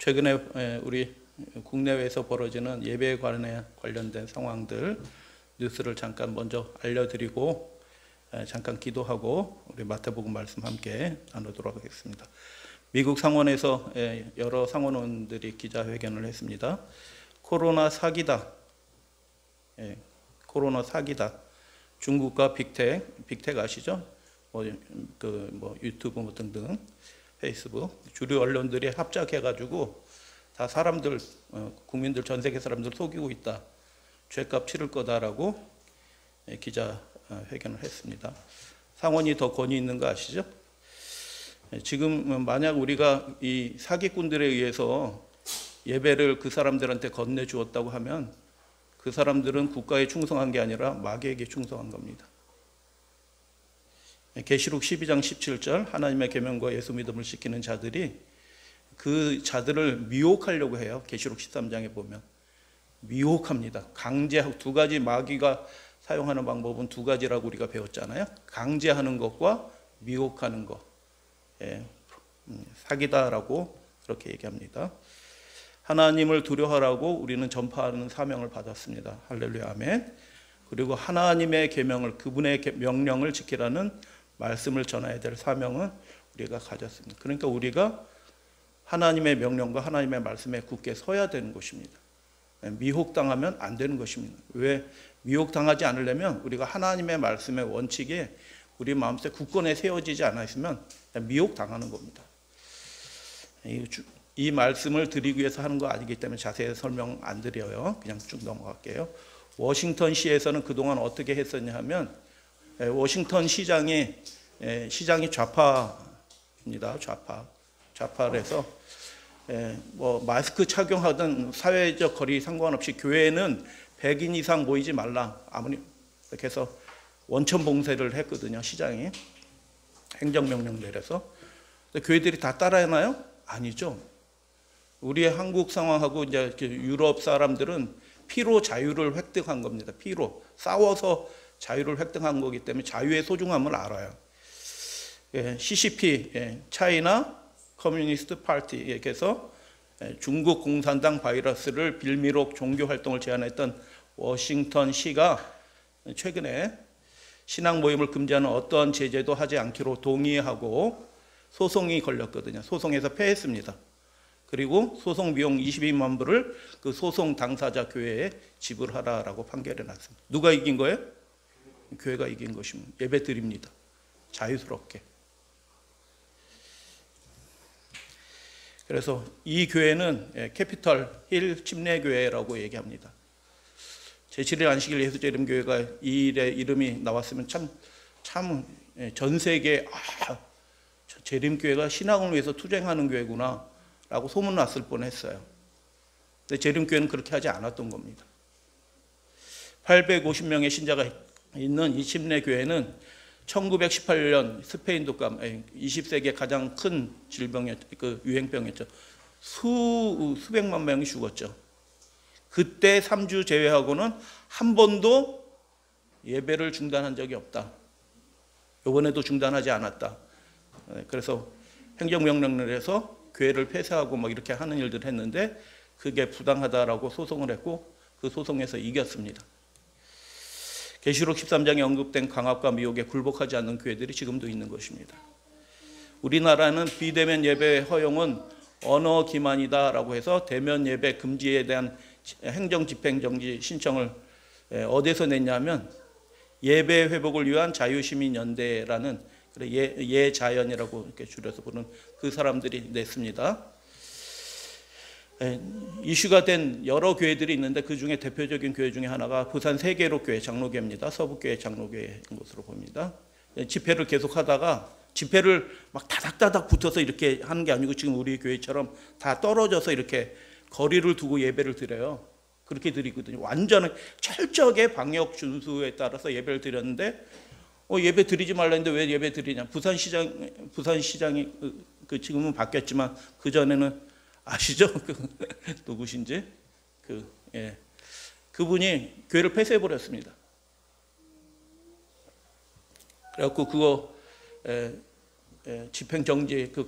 최근에 우리 국내외에서 벌어지는 예배에 관련된 상황들 뉴스를 잠깐 먼저 알려드리고 잠깐 기도하고 우리 마태복음 말씀 함께 나누도록 하겠습니다. 미국 상원에서 여러 상원원들이 기자회견을 했습니다. 코로나 사기다. 코로나 사기다. 중국과 빅텍 아시죠? 유튜브 등등, 페이스북 주류 언론들이 합작해가지고 다 사람들, 국민들, 전 세계 사람들 속이고 있다. 죄값 치를 거다라고 기자회견을 했습니다. 상원이 더 권위 있는 거 아시죠? 지금 만약 우리가 이 사기꾼들에 의해서 예배를 그 사람들한테 건네주었다고 하면 그 사람들은 국가에 충성한 게 아니라 마귀에게 충성한 겁니다. 계시록 12장 17절 하나님의 계명과 예수 믿음을 지키는 자들이 그 자들을 미혹하려고 해요. 계시록 13장에 보면 미혹합니다. 강제하고 두 가지 마귀가 사용하는 방법은 두 가지라고 우리가 배웠잖아요. 강제하는 것과 미혹하는 것. 사기다라고 그렇게 얘기합니다. 하나님을 두려워하라고 우리는 전파하는 사명을 받았습니다. 할렐루야 아멘. 그리고 하나님의 계명을, 그분의 명령을 지키라는 말씀을 전해야 될 사명은 우리가 가졌습니다. 그러니까 우리가 하나님의 명령과 하나님의 말씀에 굳게 서야 되는 것입니다. 미혹당하면 안 되는 것입니다. 왜? 미혹당하지 않으려면 우리가 하나님의 말씀의 원칙에 우리 마음속에 굳건히 세워지지 않아 있으면 미혹당하는 겁니다. 이 말씀을 드리기 위해서 하는 거 아니기 때문에 자세히 설명 안 드려요. 그냥 쭉 넘어갈게요. 워싱턴시에서는 그동안 어떻게 했었냐 하면 워싱턴 시장이 좌파입니다. 좌파래서 마스크 착용하든 사회적 거리 상관없이 교회는 100인 이상 모이지 말라. 아무리 이렇게 해서 원천 봉쇄를 했거든요. 시장이 행정명령 내려서. 교회들이 다 따라하나요? 아니죠. 우리의 한국 상황하고 이제 유럽 사람들은 피로 자유를 획득한 겁니다. 피로 싸워서 자유를 획득한 거기 때문에 자유의 소중함을 알아요. CCP, 차이나 커뮤니스트 파티, 이렇게 해서 중국 공산당 바이러스를 빌미록 종교 활동을 제한했던 워싱턴 시가 최근에 신앙 모임을 금지하는 어떠한 제재도 하지 않기로 동의하고 소송이 걸렸거든요. 소송에서 패했습니다. 그리고 소송 비용 22만 불을 그 소송 당사자 교회에 지불하라라고 판결해 놨습니다. 누가 이긴 거예요? 교회가 이긴 것입니다. 예배 드립니다. 자유스럽게. 그래서 이 교회는 캐피털 힐 침례교회라고 얘기합니다. 제7일 안식일 예수재림교회가 이 일의 이름이 나왔으면 참 전 세계에 재림교회가 신앙을 위해서 투쟁하는 교회구나 라고 소문났을 뻔했어요. 근데 재림교회는 그렇게 하지 않았던 겁니다. 850명의 신자가 있는 이 침례교회는 1918년 스페인 독감, 20세기의 가장 큰 유행병이었죠. 수백만 명이 죽었죠. 그때 3주 제외하고는 한 번도 예배를 중단한 적이 없다. 이번에도 중단하지 않았다. 그래서 행정명령을 해서 교회를 폐쇄하고 이렇게 하는 일들을 했는데 그게 부당하다라고 소송을 했고 그 소송에서 이겼습니다. 계시록 13장에 언급된 강압과 미혹에 굴복하지 않는 교회들이 지금도 있는 것입니다. 우리나라는 비대면 예배 허용은 언어 기만이다라고 해서 대면 예배 금지에 대한 행정집행정지 신청을 어디서 냈냐면 예배 회복을 위한 자유시민연대라는 예자연이라고 이렇게 줄여서 부르는 그 사람들이 냈습니다. 이슈가 된 여러 교회들이 있는데 그 중에 대표적인 교회 중에 하나가 부산 세계로교회 장로교회입니다. 서북교회 장로교회인 것으로 봅니다. 집회를 계속하다가 집회를 막 다닥다닥 붙어서 이렇게 하는 게 아니고 지금 우리 교회처럼 다 떨어져서 이렇게 거리를 두고 예배를 드려요. 그렇게 드리거든요. 완전히 철저하게 방역 준수에 따라서 예배를 드렸는데 예배 드리지 말라는데 왜 예배 드리냐? 부산시장이 지금은 바뀌었지만 그 전에는 아시죠? 누구신지? 그분이 교회를 폐쇄해 버렸습니다. 그래갖고 그거 집행정지 그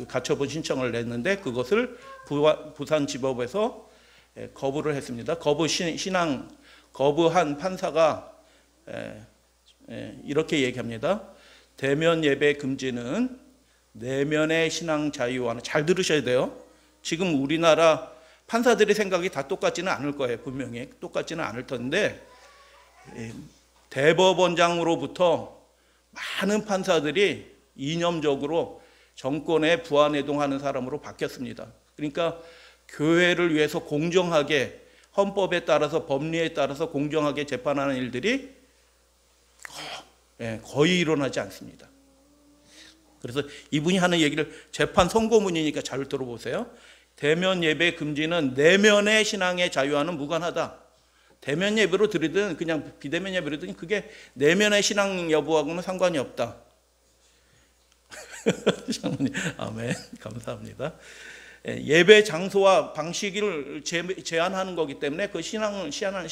가처분 신청을 냈는데 그것을 부산지법에서 거부를 했습니다. 거부한 판사가 이렇게 얘기합니다. 대면 예배 금지는 내면의 신앙 자유와는, 잘 들으셔야 돼요. 지금 우리나라 판사들의 생각이 다 똑같지는 않을 거예요. 분명히 똑같지는 않을 텐데 대법원장으로부터 많은 판사들이 이념적으로 정권에 부안해동하는 사람으로 바뀌었습니다. 그러니까 교회를 위해서 공정하게 헌법에 따라서 법리에 따라서 공정하게 재판하는 일들이 거의 일어나지 않습니다. 그래서 이분이 하는 얘기를 재판 선고문이니까 잘 들어보세요. 대면 예배 금지는 내면의 신앙의 자유와는 무관하다. 대면 예배로 드리든 그냥 비대면 예배로 드리든 그게 내면의 신앙 여부하고는 상관이 없다. 장모님, 아멘. 감사합니다. 예배 장소와 방식을 제한하는 거기 때문에 그 신앙을 제한한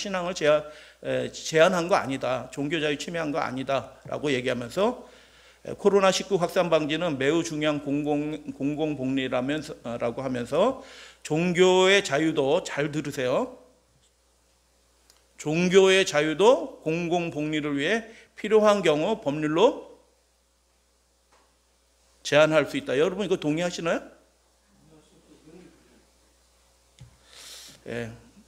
거 아니다. 종교 자유 침해한 거 아니다라고 얘기하면서 코로나19 확산 방지는 매우 중요한 공공복리라고 하면서 종교의 자유도, 잘 들으세요. 종교의 자유도 공공복리를 위해 필요한 경우 법률로 제한할 수 있다. 여러분 이거 동의하시나요?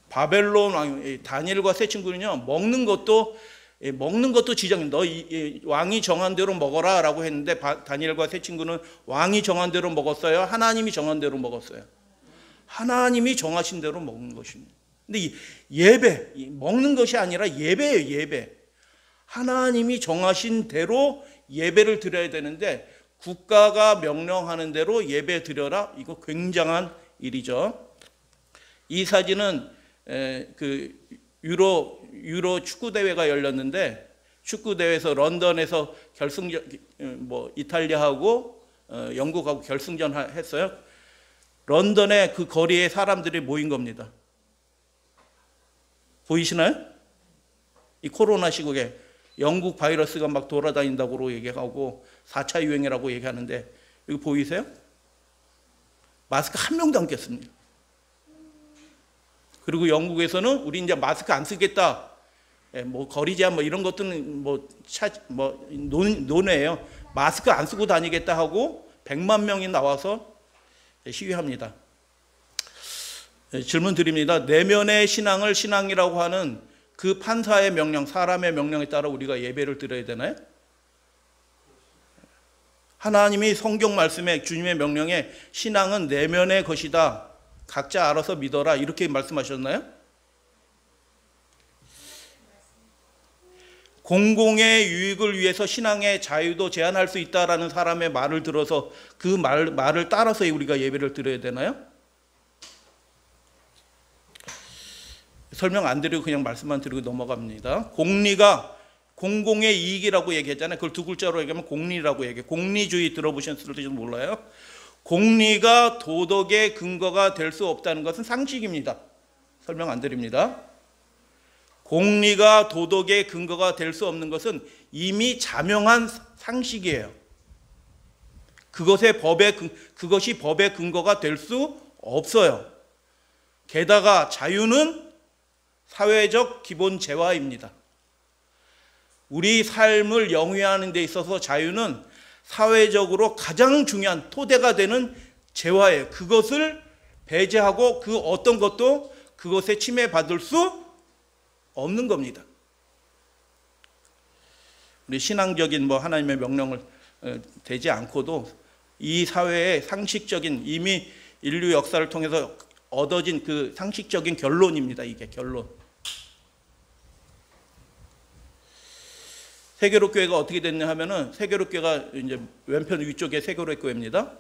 바벨론 왕 다니엘과 세 친구는요, 먹는 것도 지정. 너 왕이 정한 대로 먹어라라고 했는데 다니엘과 세 친구는 왕이 정한 대로 먹었어요? 하나님이 정한 대로 먹었어요? 하나님이 정하신 대로 먹는 것입니다. 근데 이 예배, 먹는 것이 아니라 예배예요, 예배. 하나님이 정하신 대로 예배를 드려야 되는데 국가가 명령하는 대로 예배 드려라. 이거 굉장한 일이죠. 이 사진은 그 유로 축구 대회가 열렸는데 축구 대회에서 런던에서 결승전, 이탈리아하고 영국하고 결승전 했어요. 런던의 그 거리에 사람들이 모인 겁니다. 보이시나요? 이 코로나 시국에 영국 바이러스가 막 돌아다닌다고 얘기하고 4차 유행이라고 얘기하는데 이거 보이세요? 마스크 한 명도 안 꼈습니다. 그리고 영국에서는 우리 이제 마스크 안 쓰겠다. 거리 제한 이런 것들은 논외예요. 마스크 안 쓰고 다니겠다 하고 100만 명이 나와서 시위합니다. 질문 드립니다. 내면의 신앙을 신앙이라고 하는 그 판사의 명령, 사람의 명령에 따라 우리가 예배를 드려야 되나요? 하나님이 성경 말씀에 주님의 명령에 신앙은 내면의 것이다. 각자 알아서 믿어라. 이렇게 말씀하셨나요? 공공의 유익을 위해서 신앙의 자유도 제한할 수 있다라는 사람의 말을 들어서 그 말을 따라서 우리가 예배를 드려야 되나요? 설명 안 드리고 그냥 말씀만 드리고 넘어갑니다. 공리가 공공의 이익이라고 얘기했잖아요. 그걸 두 글자로 얘기하면 공리라고 얘기해요. 공리주의 들어보셨을지도 몰라요. 공리가 도덕의 근거가 될 수 없다는 것은 상식입니다. 설명 안 드립니다. 공리가 도덕의 근거가 될 수 없는 것은 이미 자명한 상식이에요. 그것이 법의 근거가 될 수 없어요. 게다가 자유는 사회적 기본 재화입니다. 우리 삶을 영위하는 데 있어서 자유는 사회적으로 가장 중요한 토대가 되는 재화예요. 그것을 배제하고 그 어떤 것도 그것에 침해받을 수 없는 겁니다. 우리 신앙적인 하나님의 명령을 되지 않고도 이 사회의 상식적인 이미 인류 역사를 통해서 얻어진 그 상식적인 결론입니다. 이게 결론. 세계로 교회가 어떻게 됐냐 하면은 세계로 교회가 이제 왼편 위쪽에 세계로 교회입니다.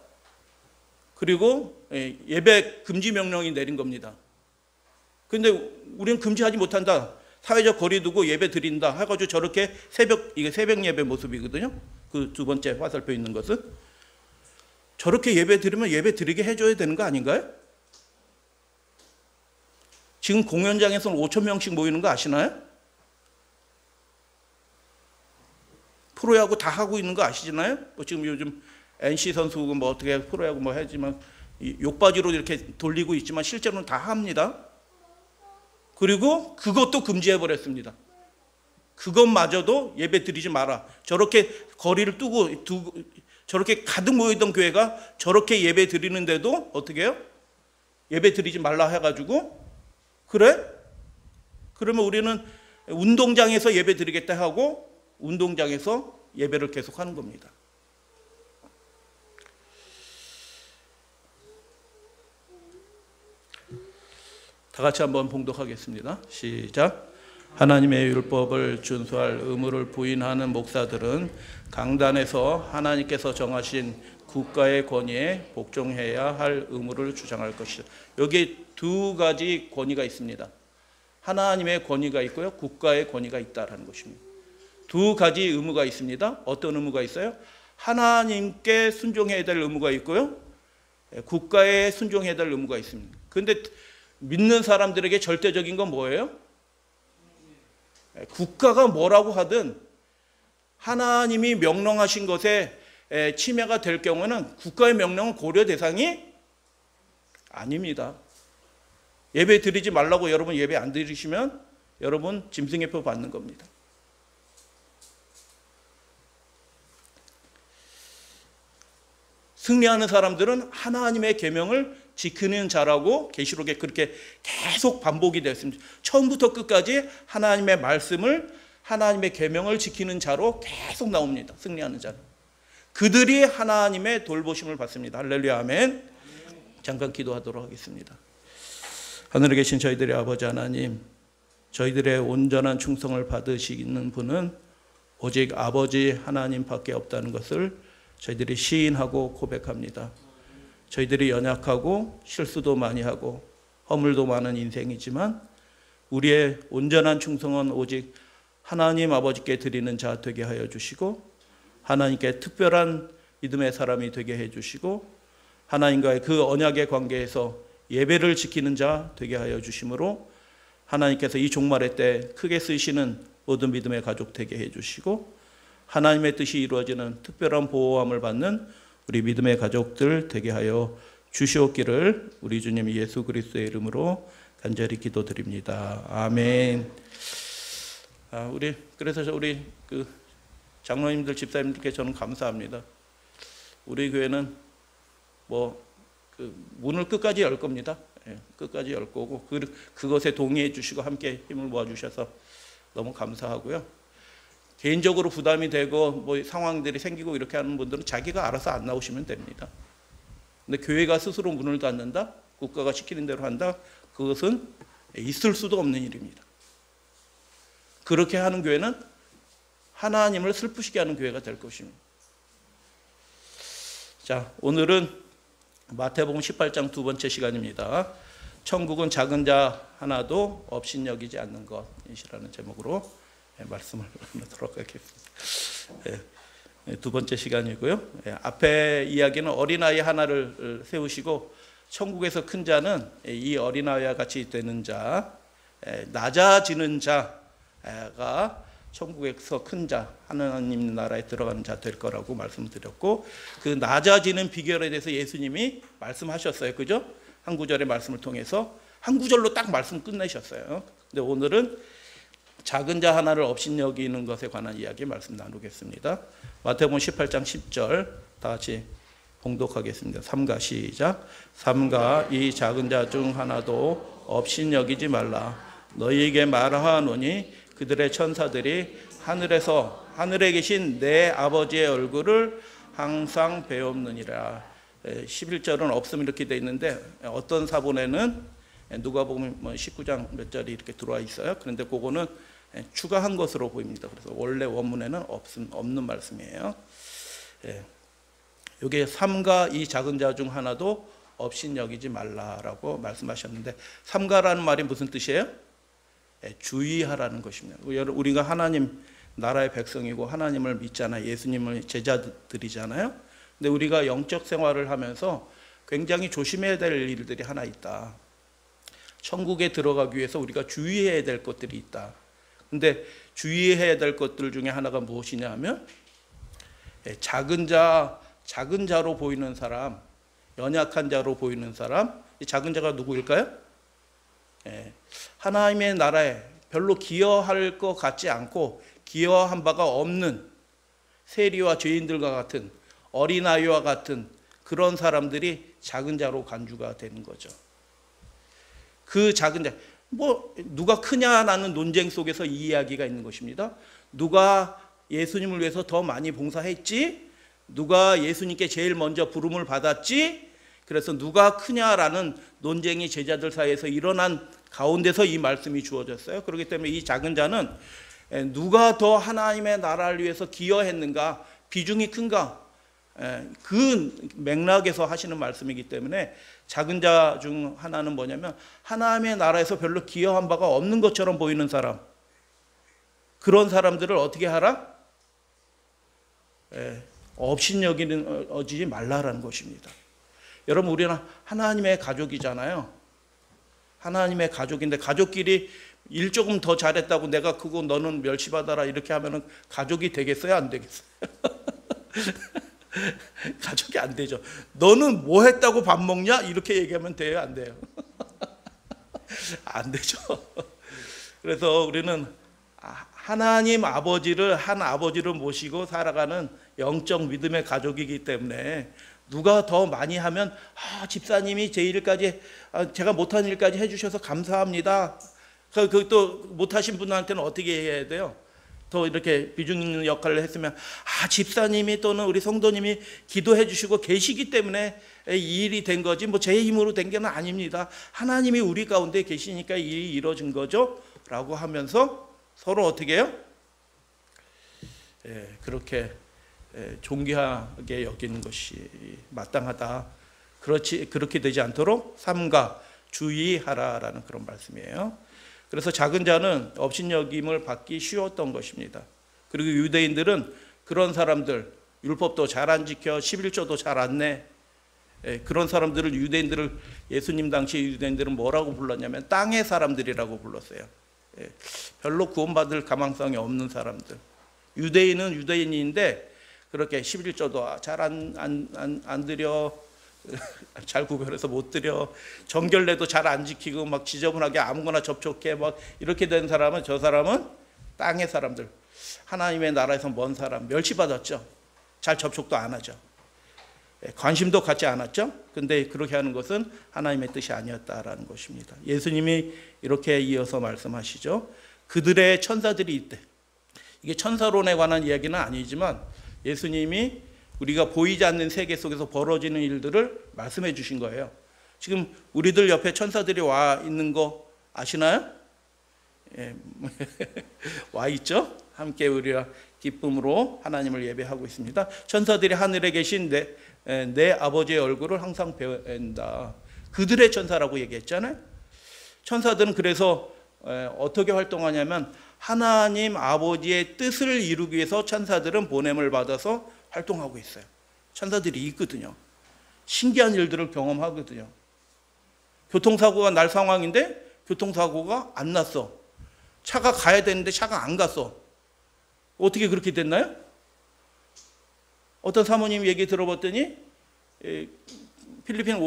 그리고 예배 금지 명령이 내린 겁니다. 근데 우리는 금지하지 못한다. 사회적 거리 두고 예배 드린다 해가지고 저렇게 이게 새벽 예배 모습이거든요. 그 두 번째 화살표 있는 것은 저렇게 예배 드리면 예배 드리게 해줘야 되는 거 아닌가요? 지금 공연장에서는 5,000명씩 모이는 거 아시나요? 프로야구 다 하고 있는 거 아시잖아요? 뭐 지금 요즘 NC 선수 뭐 어떻게 프로야구 뭐 하지만 욕바지로 이렇게 돌리고 있지만 실제로는 다 합니다. 그리고 그것도 금지해 버렸습니다. 그것마저도 예배 드리지 마라. 저렇게 거리를 두고 저렇게 가득 모이던 교회가 저렇게 예배 드리는데도 어떻게 해요? 예배 드리지 말라 해가지고 그래? 그러면 우리는 운동장에서 예배 드리겠다 하고 운동장에서 예배를 계속하는 겁니다. 다 같이 한번 봉독하겠습니다. 시작. 하나님의 율법을 준수할 의무를 부인하는 목사들은 강단에서 하나님께서 정하신 국가의 권위에 복종해야 할 의무를 주장할 것이다. 여기에 두 가지 권위가 있습니다. 하나님의 권위가 있고요, 국가의 권위가 있다라는 것입니다. 두 가지 의무가 있습니다. 어떤 의무가 있어요? 하나님께 순종해야 될 의무가 있고요, 국가에 순종해야 될 의무가 있습니다. 그런데 믿는 사람들에게 절대적인 건 뭐예요? 국가가 뭐라고 하든 하나님이 명령하신 것에 침해가 될 경우는 국가의 명령은 고려 대상이 아닙니다. 예배 드리지 말라고 여러분 예배 안 드리시면 여러분 짐승의 표 받는 겁니다. 승리하는 사람들은 하나님의 계명을 지키는 자라고 계시록에 그렇게 계속 반복이 됐습니다. 처음부터 끝까지 하나님의 말씀을, 하나님의 계명을 지키는 자로 계속 나옵니다. 승리하는 자는. 그들이 하나님의 돌보심을 받습니다. 할렐루야, 아멘. 잠깐 기도하도록 하겠습니다. 하늘에 계신 저희들의 아버지 하나님, 저희들의 온전한 충성을 받으시는 분은 오직 아버지 하나님밖에 없다는 것을 저희들이 시인하고 고백합니다. 저희들이 연약하고 실수도 많이 하고 허물도 많은 인생이지만 우리의 온전한 충성은 오직 하나님 아버지께 드리는 자 되게 하여 주시고, 하나님께 특별한 믿음의 사람이 되게 해 주시고, 하나님과의 그 언약의 관계에서 예배를 지키는 자 되게 하여 주심으로 하나님께서 이 종말의 때 크게 쓰시는 모든 믿음의 가족 되게 해 주시고, 하나님의 뜻이 이루어지는 특별한 보호함을 받는 우리 믿음의 가족들 되게 하여 주시옵기를 우리 주님 예수 그리스도의 이름으로 간절히 기도드립니다. 아멘. 그래서 우리 그 장로님들, 집사님들께 저는 감사합니다. 우리 교회는 그 문을 끝까지 열 겁니다. 끝까지 열 거고 그것에 동의해 주시고 함께 힘을 모아 주셔서 너무 감사하고요. 개인적으로 부담이 되고 상황들이 생기고 이렇게 하는 분들은 자기가 알아서 안 나오시면 됩니다. 근데 교회가 스스로 문을 닫는다, 국가가 시키는 대로 한다, 그것은 있을 수도 없는 일입니다. 그렇게 하는 교회는 하나님을 슬프시게 하는 교회가 될 것입니다. 자, 오늘은 마태복음 18장 두 번째 시간입니다. 천국은 작은 자 하나도 업신여기지 않는 것이라는 제목으로 말씀을 나누도록 하겠습니다. 두 번째 시간이고요. 앞에 이야기는 어린아이 하나를 세우시고 천국에서 큰 자는 이 어린아이와 같이 되는 자, 낮아지는 자가 천국에서 큰 자, 하나님 나라에 들어가는 자 될 거라고 말씀드렸고, 그 낮아지는 비결에 대해서 예수님이 말씀하셨어요. 그죠? 한 구절의 말씀을 통해서 한 구절로 딱 말씀 끝내셨어요. 근데 오늘은 작은 자 하나를 업신여기는 것에 관한 이야기 말씀 나누겠습니다. 마태복음 18장 10절 다 같이 봉독하겠습니다. 삼가 시작. 삼가 이 작은 자 중 하나도 업신여기지 말라. 너희에게 말하노니 그들의 천사들이 하늘에 계신 내 아버지의 얼굴을 항상 배옵느니라. 11절은 없음 이렇게 돼 있는데 어떤 사본에는 누가복음 19장 몇 절이 이렇게 들어와 있어요. 그런데 그거는 추가한 것으로 보입니다. 그래서 원래 원문에는 없는 말씀이에요. 여기에 삼가 이 작은 자 중 하나도 업신여기지 말라라고 말씀하셨는데, 삼가라는 말이 무슨 뜻이에요? 주의하라는 것입니다. 우리가 하나님 나라의 백성이고 하나님을 믿잖아요. 예수님을 제자들이잖아요. 근데 우리가 영적 생활을 하면서 굉장히 조심해야 될 일들이 하나 있다. 천국에 들어가기 위해서 우리가 주의해야 될 것들이 있다. 근데 주의해야 될 것들 중에 하나가 무엇이냐 하면 작은 자로 보이는 사람, 연약한 자로 보이는 사람, 이 작은 자가 누구일까요? 하나님의 나라에 별로 기여할 것 같지 않고 기여한 바가 없는 세리와 죄인들과 같은 어린아이와 같은 그런 사람들이 작은 자로 간주가 되는 거죠. 그 작은 자, 누가 크냐라는 논쟁 속에서 이 이야기가 있는 것입니다. 누가 예수님을 위해서 더 많이 봉사했지? 누가 예수님께 제일 먼저 부름을 받았지? 그래서 누가 크냐라는 논쟁이 제자들 사이에서 일어난 가운데서 이 말씀이 주어졌어요. 그렇기 때문에 이 작은 자는 누가 더 하나님의 나라를 위해서 기여했는가, 비중이 큰가, 그 맥락에서 하시는 말씀이기 때문에 작은 자 중 하나는 뭐냐면 하나님의 나라에서 별로 기여한 바가 없는 것처럼 보이는 사람, 그런 사람들을 어떻게 하라? 업신여기지 말라라는 것입니다. 여러분, 우리는 하나님의 가족이잖아요. 하나님의 가족인데 가족끼리 일 조금 더 잘했다고 내가 그거 너는 멸시받아라 이렇게 하면은 가족이 되겠어요? 안 되겠어요? 가족이 안 되죠. 너는 뭐 했다고 밥 먹냐? 이렇게 얘기하면 돼요? 안 돼요? 안 되죠. 그래서 우리는 하나님 아버지를, 한 아버지를 모시고 살아가는 영적 믿음의 가족이기 때문에 누가 더 많이 하면 집사님이 제 일까지, 제가 못한 일까지 해주셔서 감사합니다. 또 못하신 분한테는 어떻게 해야 돼요? 더 이렇게 비중 있는 역할을 했으면 집사님이 또는 우리 성도님이 기도해 주시고 계시기 때문에 이 일이 된 거지 뭐 제 힘으로 된 게 아닙니다. 하나님이 우리 가운데 계시니까 이 일이 이루어진 거죠 라고 하면서 서로 어떻게 해요? 그렇게 존귀하게 여기는 것이 마땅하다. 그렇게 되지 않도록 삼가 주의하라라는 그런 말씀이에요. 그래서 작은 자는 업신여김을 받기 쉬웠던 것입니다. 그리고 유대인들은 그런 사람들, 율법도 잘 안 지켜 11조도 잘 안 내, 그런 사람들을, 유대인들을, 예수님 당시 유대인들은 뭐라고 불렀냐면 땅의 사람들이라고 불렀어요. 별로 구원받을 가망성이 없는 사람들. 유대인은 유대인인데 그렇게 11조도 잘 안 드려, 잘 구별해서 못 드려, 정결례도 잘 안 지키고 막 지저분하게 아무거나 접촉해 막 이렇게 된 사람은, 저 사람은 땅의 사람들, 하나님의 나라에서 먼 사람, 멸시받았죠. 잘 접촉도 안 하죠. 관심도 갖지 않았죠. 근데 그렇게 하는 것은 하나님의 뜻이 아니었다라는 것입니다. 예수님이 이렇게 이어서 말씀하시죠. 그들의 천사들이 있대. 이게 천사론에 관한 이야기는 아니지만 예수님이 우리가 보이지 않는 세계 속에서 벌어지는 일들을 말씀해 주신 거예요. 지금 우리들 옆에 천사들이 와 있는 거 아시나요? 와 있죠? 함께 우리가 기쁨으로 하나님을 예배하고 있습니다. 천사들이 하늘에 계신 내 아버지의 얼굴을 항상 뵌다. 그들의 천사라고 얘기했잖아요. 천사들은 그래서 어떻게 활동하냐면 하나님 아버지의 뜻을 이루기 위해서 천사들은 보냄을 받아서 활동하고 있어요. 천사들이 있거든요. 신기한 일들을 경험하거든요. 교통사고가 날 상황인데 교통사고가 안 났어. 차가 가야 되는데 차가 안 갔어. 어떻게 그렇게 됐나요? 어떤 사모님 얘기 들어봤더니 필리핀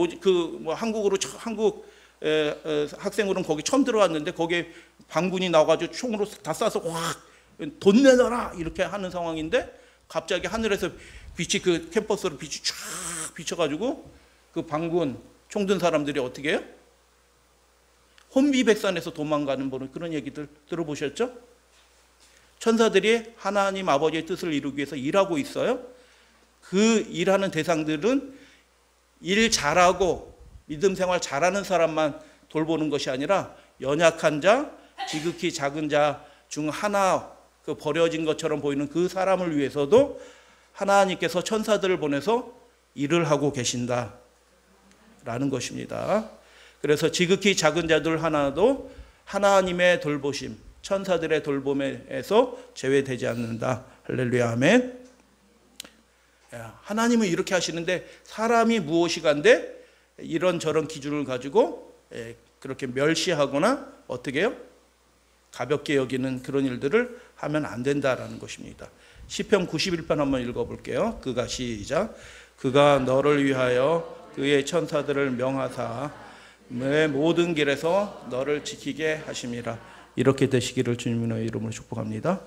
한국 학생으로는 거기 처음 들어왔는데 거기에 반군이 나와가지고 총으로 다 쏴서 확 돈 내놔라 이렇게 하는 상황인데 갑자기 하늘에서 빛이 그 캠퍼스로 빛이 쫙 비쳐가지고 그 반군 총 든 사람들이 어떻게 해요? 혼비백산에서 도망가는 그런 얘기들 들어보셨죠? 천사들이 하나님 아버지의 뜻을 이루기 위해서 일하고 있어요. 그 일하는 대상들은 일 잘하고 믿음 생활 잘하는 사람만 돌보는 것이 아니라 연약한 자, 지극히 작은 자 중 하나, 그 버려진 것처럼 보이는 그 사람을 위해서도 하나님께서 천사들을 보내서 일을 하고 계신다라는 것입니다. 그래서 지극히 작은 자들 하나도 하나님의 돌보심, 천사들의 돌봄에서 제외되지 않는다. 할렐루야, 아멘. 하나님은 이렇게 하시는데 사람이 무엇이간데 이런저런 기준을 가지고 그렇게 멸시하거나 어떻게 해요? 가볍게 여기는 그런 일들을 하면 안 된다라는 것입니다. 시편 91편 한번 읽어볼게요. 그가 시작. 그가 너를 위하여 그의 천사들을 명하사 내 모든 길에서 너를 지키게 하심이라. 이렇게 되시기를 주님의 이름으로 축복합니다.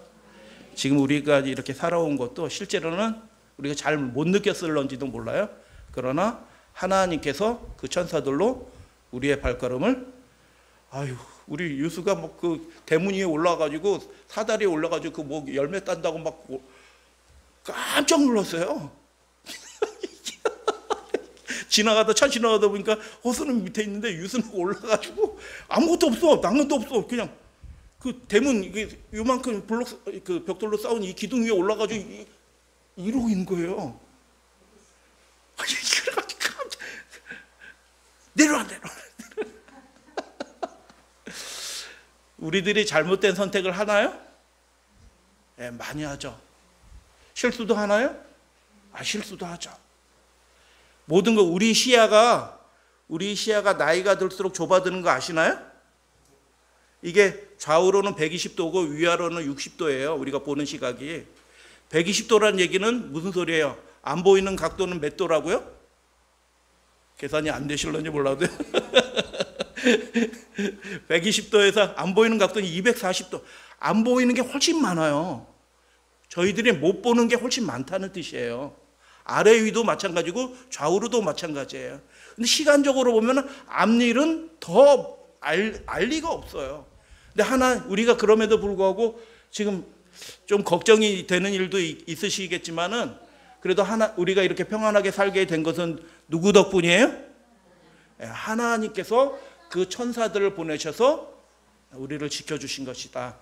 지금 우리가 이렇게 살아온 것도 실제로는 우리가 잘 못 느꼈을런지도 몰라요. 그러나 하나님께서 그 천사들로 우리의 발걸음을, 우리 유수가 뭐 그 대문 위에 올라가지고 사다리에 올라가지고 그 뭐 열매 딴다고 막 깜짝 놀랐어요. 차 지나가다 보니까 호수는 밑에 있는데 유수는 올라가지고 아무것도 없어, 낭만도 없어. 그냥 그 대문 이게 요만큼 블록 그 벽돌로 쌓은 이 기둥 위에 올라가지고 이러고 있는 거예요. 내려와. 우리들이 잘못된 선택을 하나요? 네, 많이 하죠. 실수도 하나요? 실수도 하죠. 모든 거 우리 시야가 나이가 들수록 좁아드는 거 아시나요? 이게 좌우로는 120도고 위아래로는 60도예요. 우리가 보는 시각이. 120도라는 얘기는 무슨 소리예요? 안 보이는 각도는 몇 도라고요? 계산이 안 되실런지 몰라도 120도에서 안 보이는 각도는 240도. 안 보이는 게 훨씬 많아요. 저희들이 못 보는 게 훨씬 많다는 뜻이에요. 아래 위도 마찬가지고 좌우로도 마찬가지예요. 근데 시간적으로 보면 앞일은 더 알 리가 없어요. 근데 우리가 그럼에도 불구하고 지금 좀 걱정이 되는 일도 있으시겠지만은 그래도 우리가 이렇게 평안하게 살게 된 것은 누구 덕분이에요? 하나님께서 그 천사들을 보내셔서 우리를 지켜주신 것이다.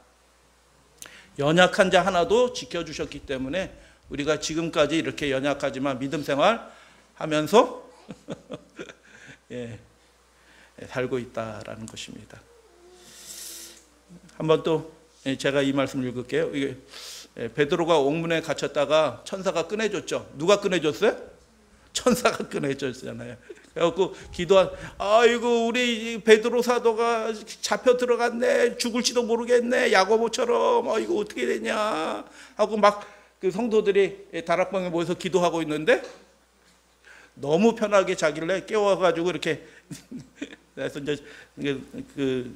연약한 자 하나도 지켜주셨기 때문에 우리가 지금까지 이렇게 연약하지만 믿음 생활 하면서 살고 있다라는 것입니다. 한번 또 제가 이 말씀을 읽을게요. 이게 베드로가 옥문에 갇혔다가 천사가 꺼내줬죠. 누가 꺼내줬어요? 천사가 꺼내줬잖아요. 그래갖고 아이고 우리 베드로 사도가 잡혀 들어갔네, 죽을지도 모르겠네, 야고보처럼 이거 어떻게 되냐 하고 막 그 성도들이 다락방에 모여서 기도하고 있는데 너무 편하게 자기를 깨워가지고 이렇게 그래서 이제 그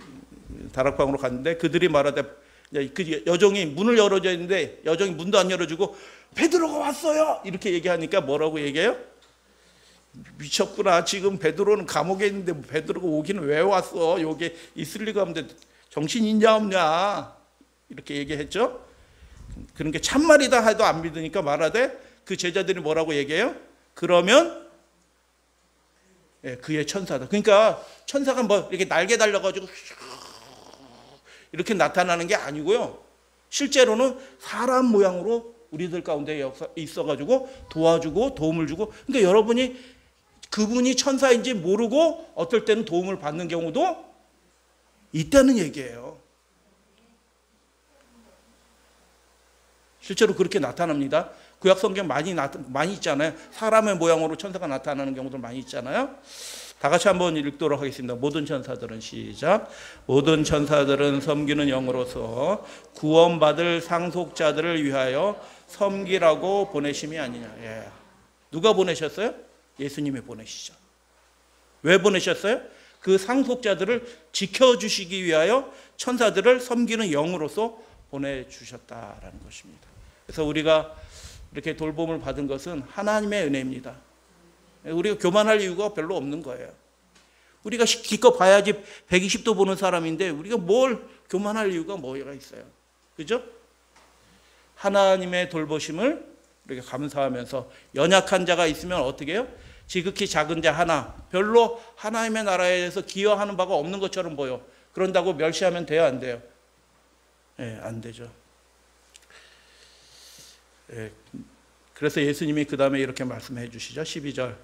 다락방으로 갔는데 그들이 말하되 그 여종이 문을 열어줘 있는데 여종이 문도 안 열어주고 베드로가 왔어요 이렇게 얘기하니까 뭐라고 얘기해요? 미쳤구나. 지금 베드로는 감옥에 있는데 베드로가 오기는 왜 왔어? 여기 있을 리가 없는데 정신 있냐 없냐 이렇게 얘기했죠. 그런 게 참말이다 해도 안 믿으니까 말하되 그 제자들이 뭐라고 얘기해요? 그러면 그의 천사다. 그러니까 천사가 뭐 이렇게 날개 달려가지고 이렇게 나타나는 게 아니고요. 실제로는 사람 모양으로 우리들 가운데 있어가지고 도와주고 도움을 주고. 그러니까 여러분이 그분이 천사인지 모르고 어떨 때는 도움을 받는 경우도 있다는 얘기예요. 실제로 그렇게 나타납니다. 구약 성경 많이 있잖아요. 사람의 모양으로 천사가 나타나는 경우도 많이 있잖아요. 다 같이 한번 읽도록 하겠습니다. 모든 천사들은 시작. 모든 천사들은 섬기는 영으로서 구원받을 상속자들을 위하여 섬기라고 보내심이 아니냐. 누가 보내셨어요? 예수님이 보내시죠. 왜 보내셨어요? 그 상속자들을 지켜주시기 위하여 천사들을 섬기는 영으로서 보내주셨다라는 것입니다. 그래서 우리가 이렇게 돌봄을 받은 것은 하나님의 은혜입니다. 우리가 교만할 이유가 별로 없는 거예요. 우리가 기껏 봐야지 120도 보는 사람인데 우리가 뭘 교만할 이유가 뭐가 있어요. 그죠? 하나님의 돌보심을 이렇게 감사하면서 연약한 자가 있으면 어떻게 해요? 지극히 작은 자 하나, 별로 하나님의 나라에 대해서 기여하는 바가 없는 것처럼 보여. 그런다고 멸시하면 돼요? 안 돼요? 안 되죠. 그래서 예수님이 그 다음에 이렇게 말씀해 주시죠. 12절.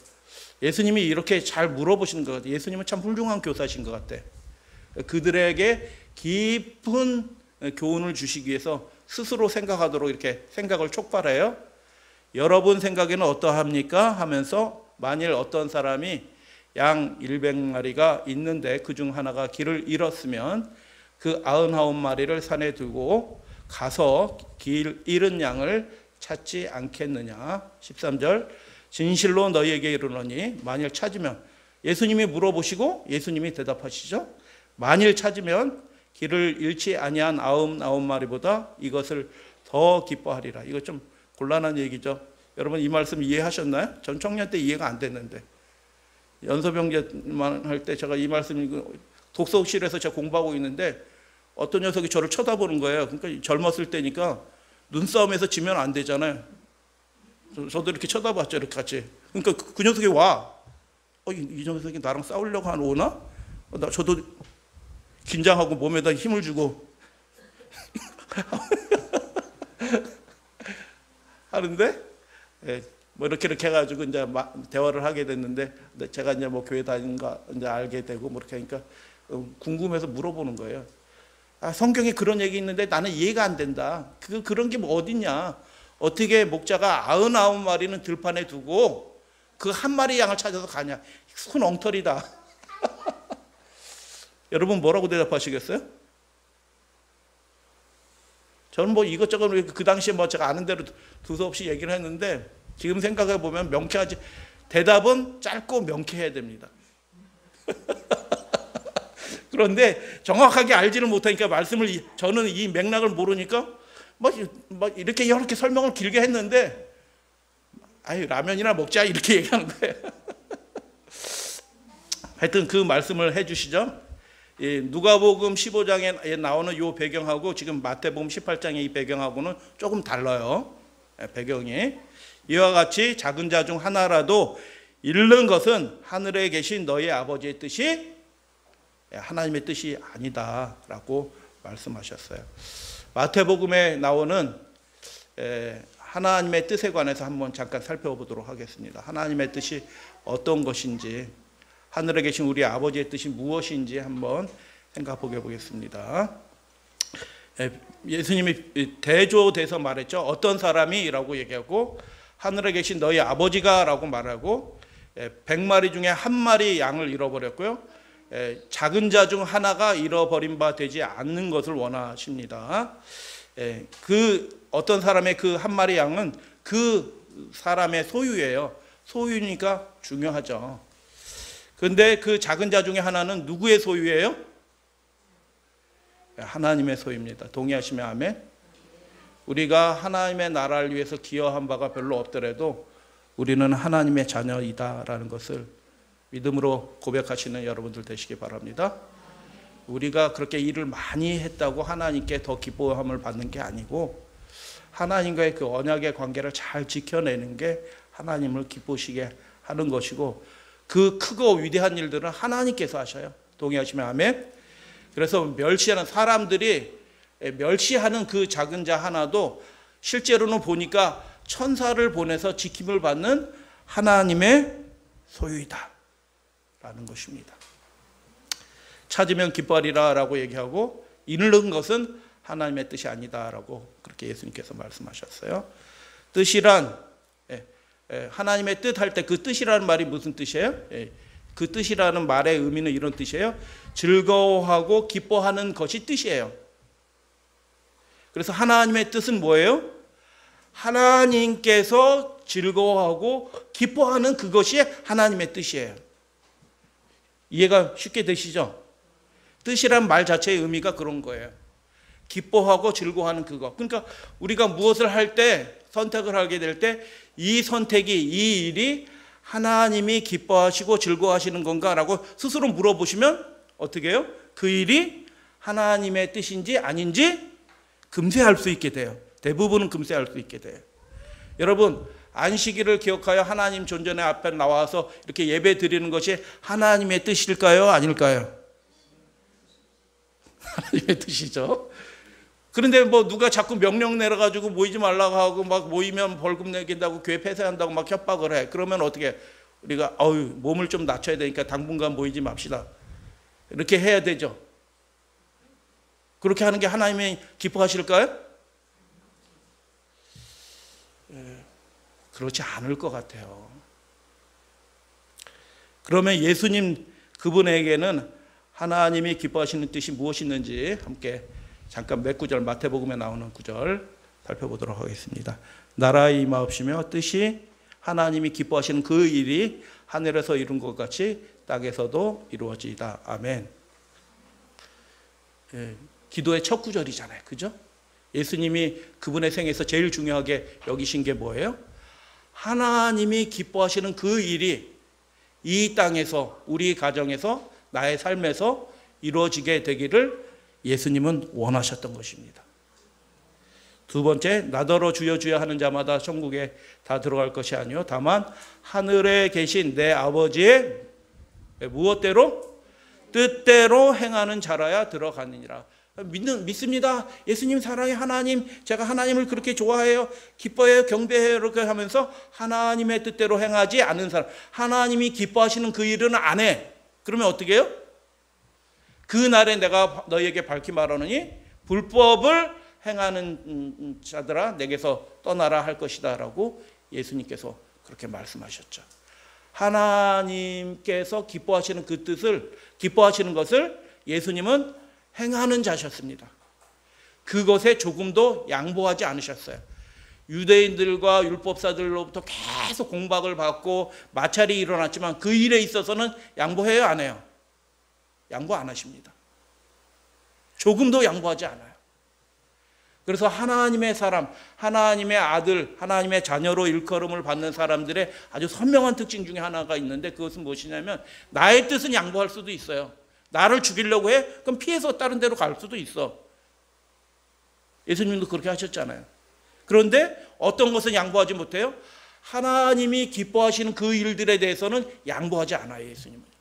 예수님이 이렇게 잘 물어보시는 것 같아요. 예수님은 참 훌륭한 교사신 것 같아요. 그들에게 깊은 교훈을 주시기 위해서 스스로 생각하도록 이렇게 생각을 촉발해요. 여러분 생각에는 어떠합니까? 하면서 만일 어떤 사람이 양 100마리가 있는데 그중 하나가 길을 잃었으면 그 99마리를 산에 두고 가서 길 잃은 양을 찾지 않겠느냐. 13절 진실로 너희에게 이르노니 만일 찾으면, 예수님이 물어보시고 예수님이 대답하시죠. 만일 찾으면 길을 잃지 아니한 99마리보다 이것을 더 기뻐하리라. 이거 좀 곤란한 얘기죠. 여러분 이 말씀 이해하셨나요? 전 청년 때 이해가 안 됐는데, 연서병제만 할 때 제가 이 말씀 독서실에서 제가 공부하고 있는데 어떤 녀석이 저를 쳐다보는 거예요. 그러니까 젊었을 때니까 눈싸움에서 지면 안 되잖아요. 저도 이렇게 쳐다봤죠, 이렇게 같이. 그러니까 그 녀석이 와. 이 녀석이 나랑 싸우려고 오나? 저도 긴장하고 몸에다 힘을 주고 하는데, 뭐 이렇게 해가지고 이제 대화를 하게 됐는데, 제가 이제 뭐 교회 다닌가 이제 알게 되고 뭐 이렇게 하니까 궁금해서 물어보는 거예요. 성경에 그런 얘기 있는데 나는 이해가 안 된다. 그런 게 뭐 어딨냐? 어떻게 목자가 99마리는 들판에 두고 그 한 마리 양을 찾아서 가냐? 손 엉터리다. 여러분 뭐라고 대답하시겠어요? 저는 뭐 이것저것 그 당시에 뭐 제가 아는 대로 두서없이 얘기를 했는데, 지금 생각해 보면 명쾌하지. 대답은 짧고 명쾌해야 됩니다. 그런데 정확하게 알지를 못하니까 저는 이 맥락을 모르니까 뭐 이렇게 설명을 길게 했는데, 아유 라면이나 먹자 이렇게 얘기하는 거예요. 하여튼 그 말씀을 해주시죠. 누가복음 15장에 나오는 이 배경하고 지금 마태복음 18장의 이 배경하고는 조금 달라요. 배경이 이와 같이 작은 자 중 하나라도 잃는 것은 하늘에 계신 너희 아버지의 뜻이 하나님의 뜻이 아니다라고 말씀하셨어요. 마태복음에 나오는 하나님의 뜻에 관해서 한번 잠깐 살펴보도록 하겠습니다. 하나님의 뜻이 어떤 것인지, 하늘에 계신 우리 아버지의 뜻이 무엇인지 한번 생각해 보겠습니다. 예수님이 대조돼서 말했죠. 어떤 사람이 라고 얘기하고, 하늘에 계신 너희 아버지가 라고 말하고, 100마리 중에 한 마리 양을 잃어버렸고요. 작은 자 중 하나가 잃어버린 바 되지 않는 것을 원하십니다. 그 어떤 사람의 그 한 마리 양은 그 사람의 소유예요. 소유니까 중요하죠. 그런데 그 작은 자 중에 하나는 누구의 소유예요? 하나님의 소유입니다. 동의하시면 아멘. 우리가 하나님의 나라를 위해서 기여한 바가 별로 없더라도 우리는 하나님의 자녀이다라는 것을 믿음으로 고백하시는 여러분들 되시기 바랍니다. 우리가 그렇게 일을 많이 했다고 하나님께 더 기뻐함을 받는 게 아니고, 하나님과의 그 언약의 관계를 잘 지켜내는 게 하나님을 기쁘시게 하는 것이고, 그 크고 위대한 일들은 하나님께서 하셔요. 동의하시면 아멘. 그래서 멸시하는 사람들이 멸시하는 그 작은 자 하나도 실제로는 보니까 천사를 보내서 지킴을 받는 하나님의 소유이다 라는 것입니다. 찾으면 기뻐하리라 라고 얘기하고, 잃는 것은 하나님의 뜻이 아니다 라고 그렇게 예수님께서 말씀하셨어요. 뜻이란, 하나님의 뜻 할 때 그 뜻이라는 말이 무슨 뜻이에요? 그 뜻이라는 말의 의미는 이런 뜻이에요. 즐거워하고 기뻐하는 것이 뜻이에요. 그래서 하나님의 뜻은 뭐예요? 하나님께서 즐거워하고 기뻐하는 그것이 하나님의 뜻이에요. 이해가 쉽게 되시죠? 뜻이란 말 자체의 의미가 그런 거예요. 기뻐하고 즐거워하는 그거. 그러니까 우리가 무엇을 할 때, 선택을 하게 될 때 이 선택이, 이 일이 하나님이 기뻐하시고 즐거워하시는 건가라고 스스로 물어보시면 어떻게 해요? 그 일이 하나님의 뜻인지 아닌지 금세할 수 있게 돼요. 대부분은 금세할 수 있게 돼요. 여러분, 안식일을 기억하여 하나님 존전의 앞에 나와서 이렇게 예배 드리는 것이 하나님의 뜻일까요? 아닐까요? 하나님의 뜻이죠. 그런데 뭐 누가 자꾸 명령 내려가지고 모이지 말라고 하고 막 모이면 벌금 내긴다고 교회 폐쇄한다고 막 협박을 해. 그러면 어떻게 우리가 몸을 좀 낮춰야 되니까 당분간 모이지 맙시다. 이렇게 해야 되죠. 그렇게 하는 게 하나님이 기뻐하실까요? 그렇지 않을 것 같아요. 그러면 예수님 그분에게는 하나님이 기뻐하시는 뜻이 무엇이 있는지 함께 잠깐 몇 구절, 마태복음에 나오는 구절 살펴보도록 하겠습니다. 나라의 임하옵시며 뜻이 하나님이 기뻐하시는 그 일이 하늘에서 이룬 것 같이 땅에서도 이루어지이다. 아멘. 예, 기도의 첫 구절이잖아요. 그죠? 예수님이 그분의 생에서 제일 중요하게 여기신 게 뭐예요? 하나님이 기뻐하시는 그 일이 이 땅에서, 우리 가정에서, 나의 삶에서 이루어지게 되기를 예수님은 원하셨던 것입니다. 두 번째, 나더러 주여 주여 하는 자마다 천국에 다 들어갈 것이 아니요 다만 하늘에 계신 내 아버지의 무엇대로? 뜻대로 행하는 자라야 들어가느니라. 믿습니다. 예수님 사랑해. 하나님, 제가 하나님을 그렇게 좋아해요, 기뻐해요, 경배해요, 이렇게 하면서 하나님의 뜻대로 행하지 않는 사람, 하나님이 기뻐하시는 그 일은 안 해. 그러면 어떻게 해요? 그날에 내가 너희에게 밝히 말하노니 불법을 행하는 자들아 내게서 떠나라 할 것이다 라고 예수님께서 그렇게 말씀하셨죠. 하나님께서 기뻐하시는 그 뜻을, 기뻐하시는 것을 예수님은 행하는 자셨습니다. 그것에 조금도 양보하지 않으셨어요. 유대인들과 율법사들로부터 계속 공박을 받고 마찰이 일어났지만 그 일에 있어서는 양보해요, 안 해요? 양보 안 하십니다. 조금도 양보하지 않아요. 그래서 하나님의 사람, 하나님의 아들, 하나님의 자녀로 일컬음을 받는 사람들의 아주 선명한 특징 중에 하나가 있는데, 그것은 무엇이냐면 나의 뜻은 양보할 수도 있어요. 나를 죽이려고 해? 그럼 피해서 다른 데로 갈 수도 있어. 예수님도 그렇게 하셨잖아요. 그런데 어떤 것은 양보하지 못해요? 하나님이 기뻐하시는 그 일들에 대해서는 양보하지 않아요, 예수님은.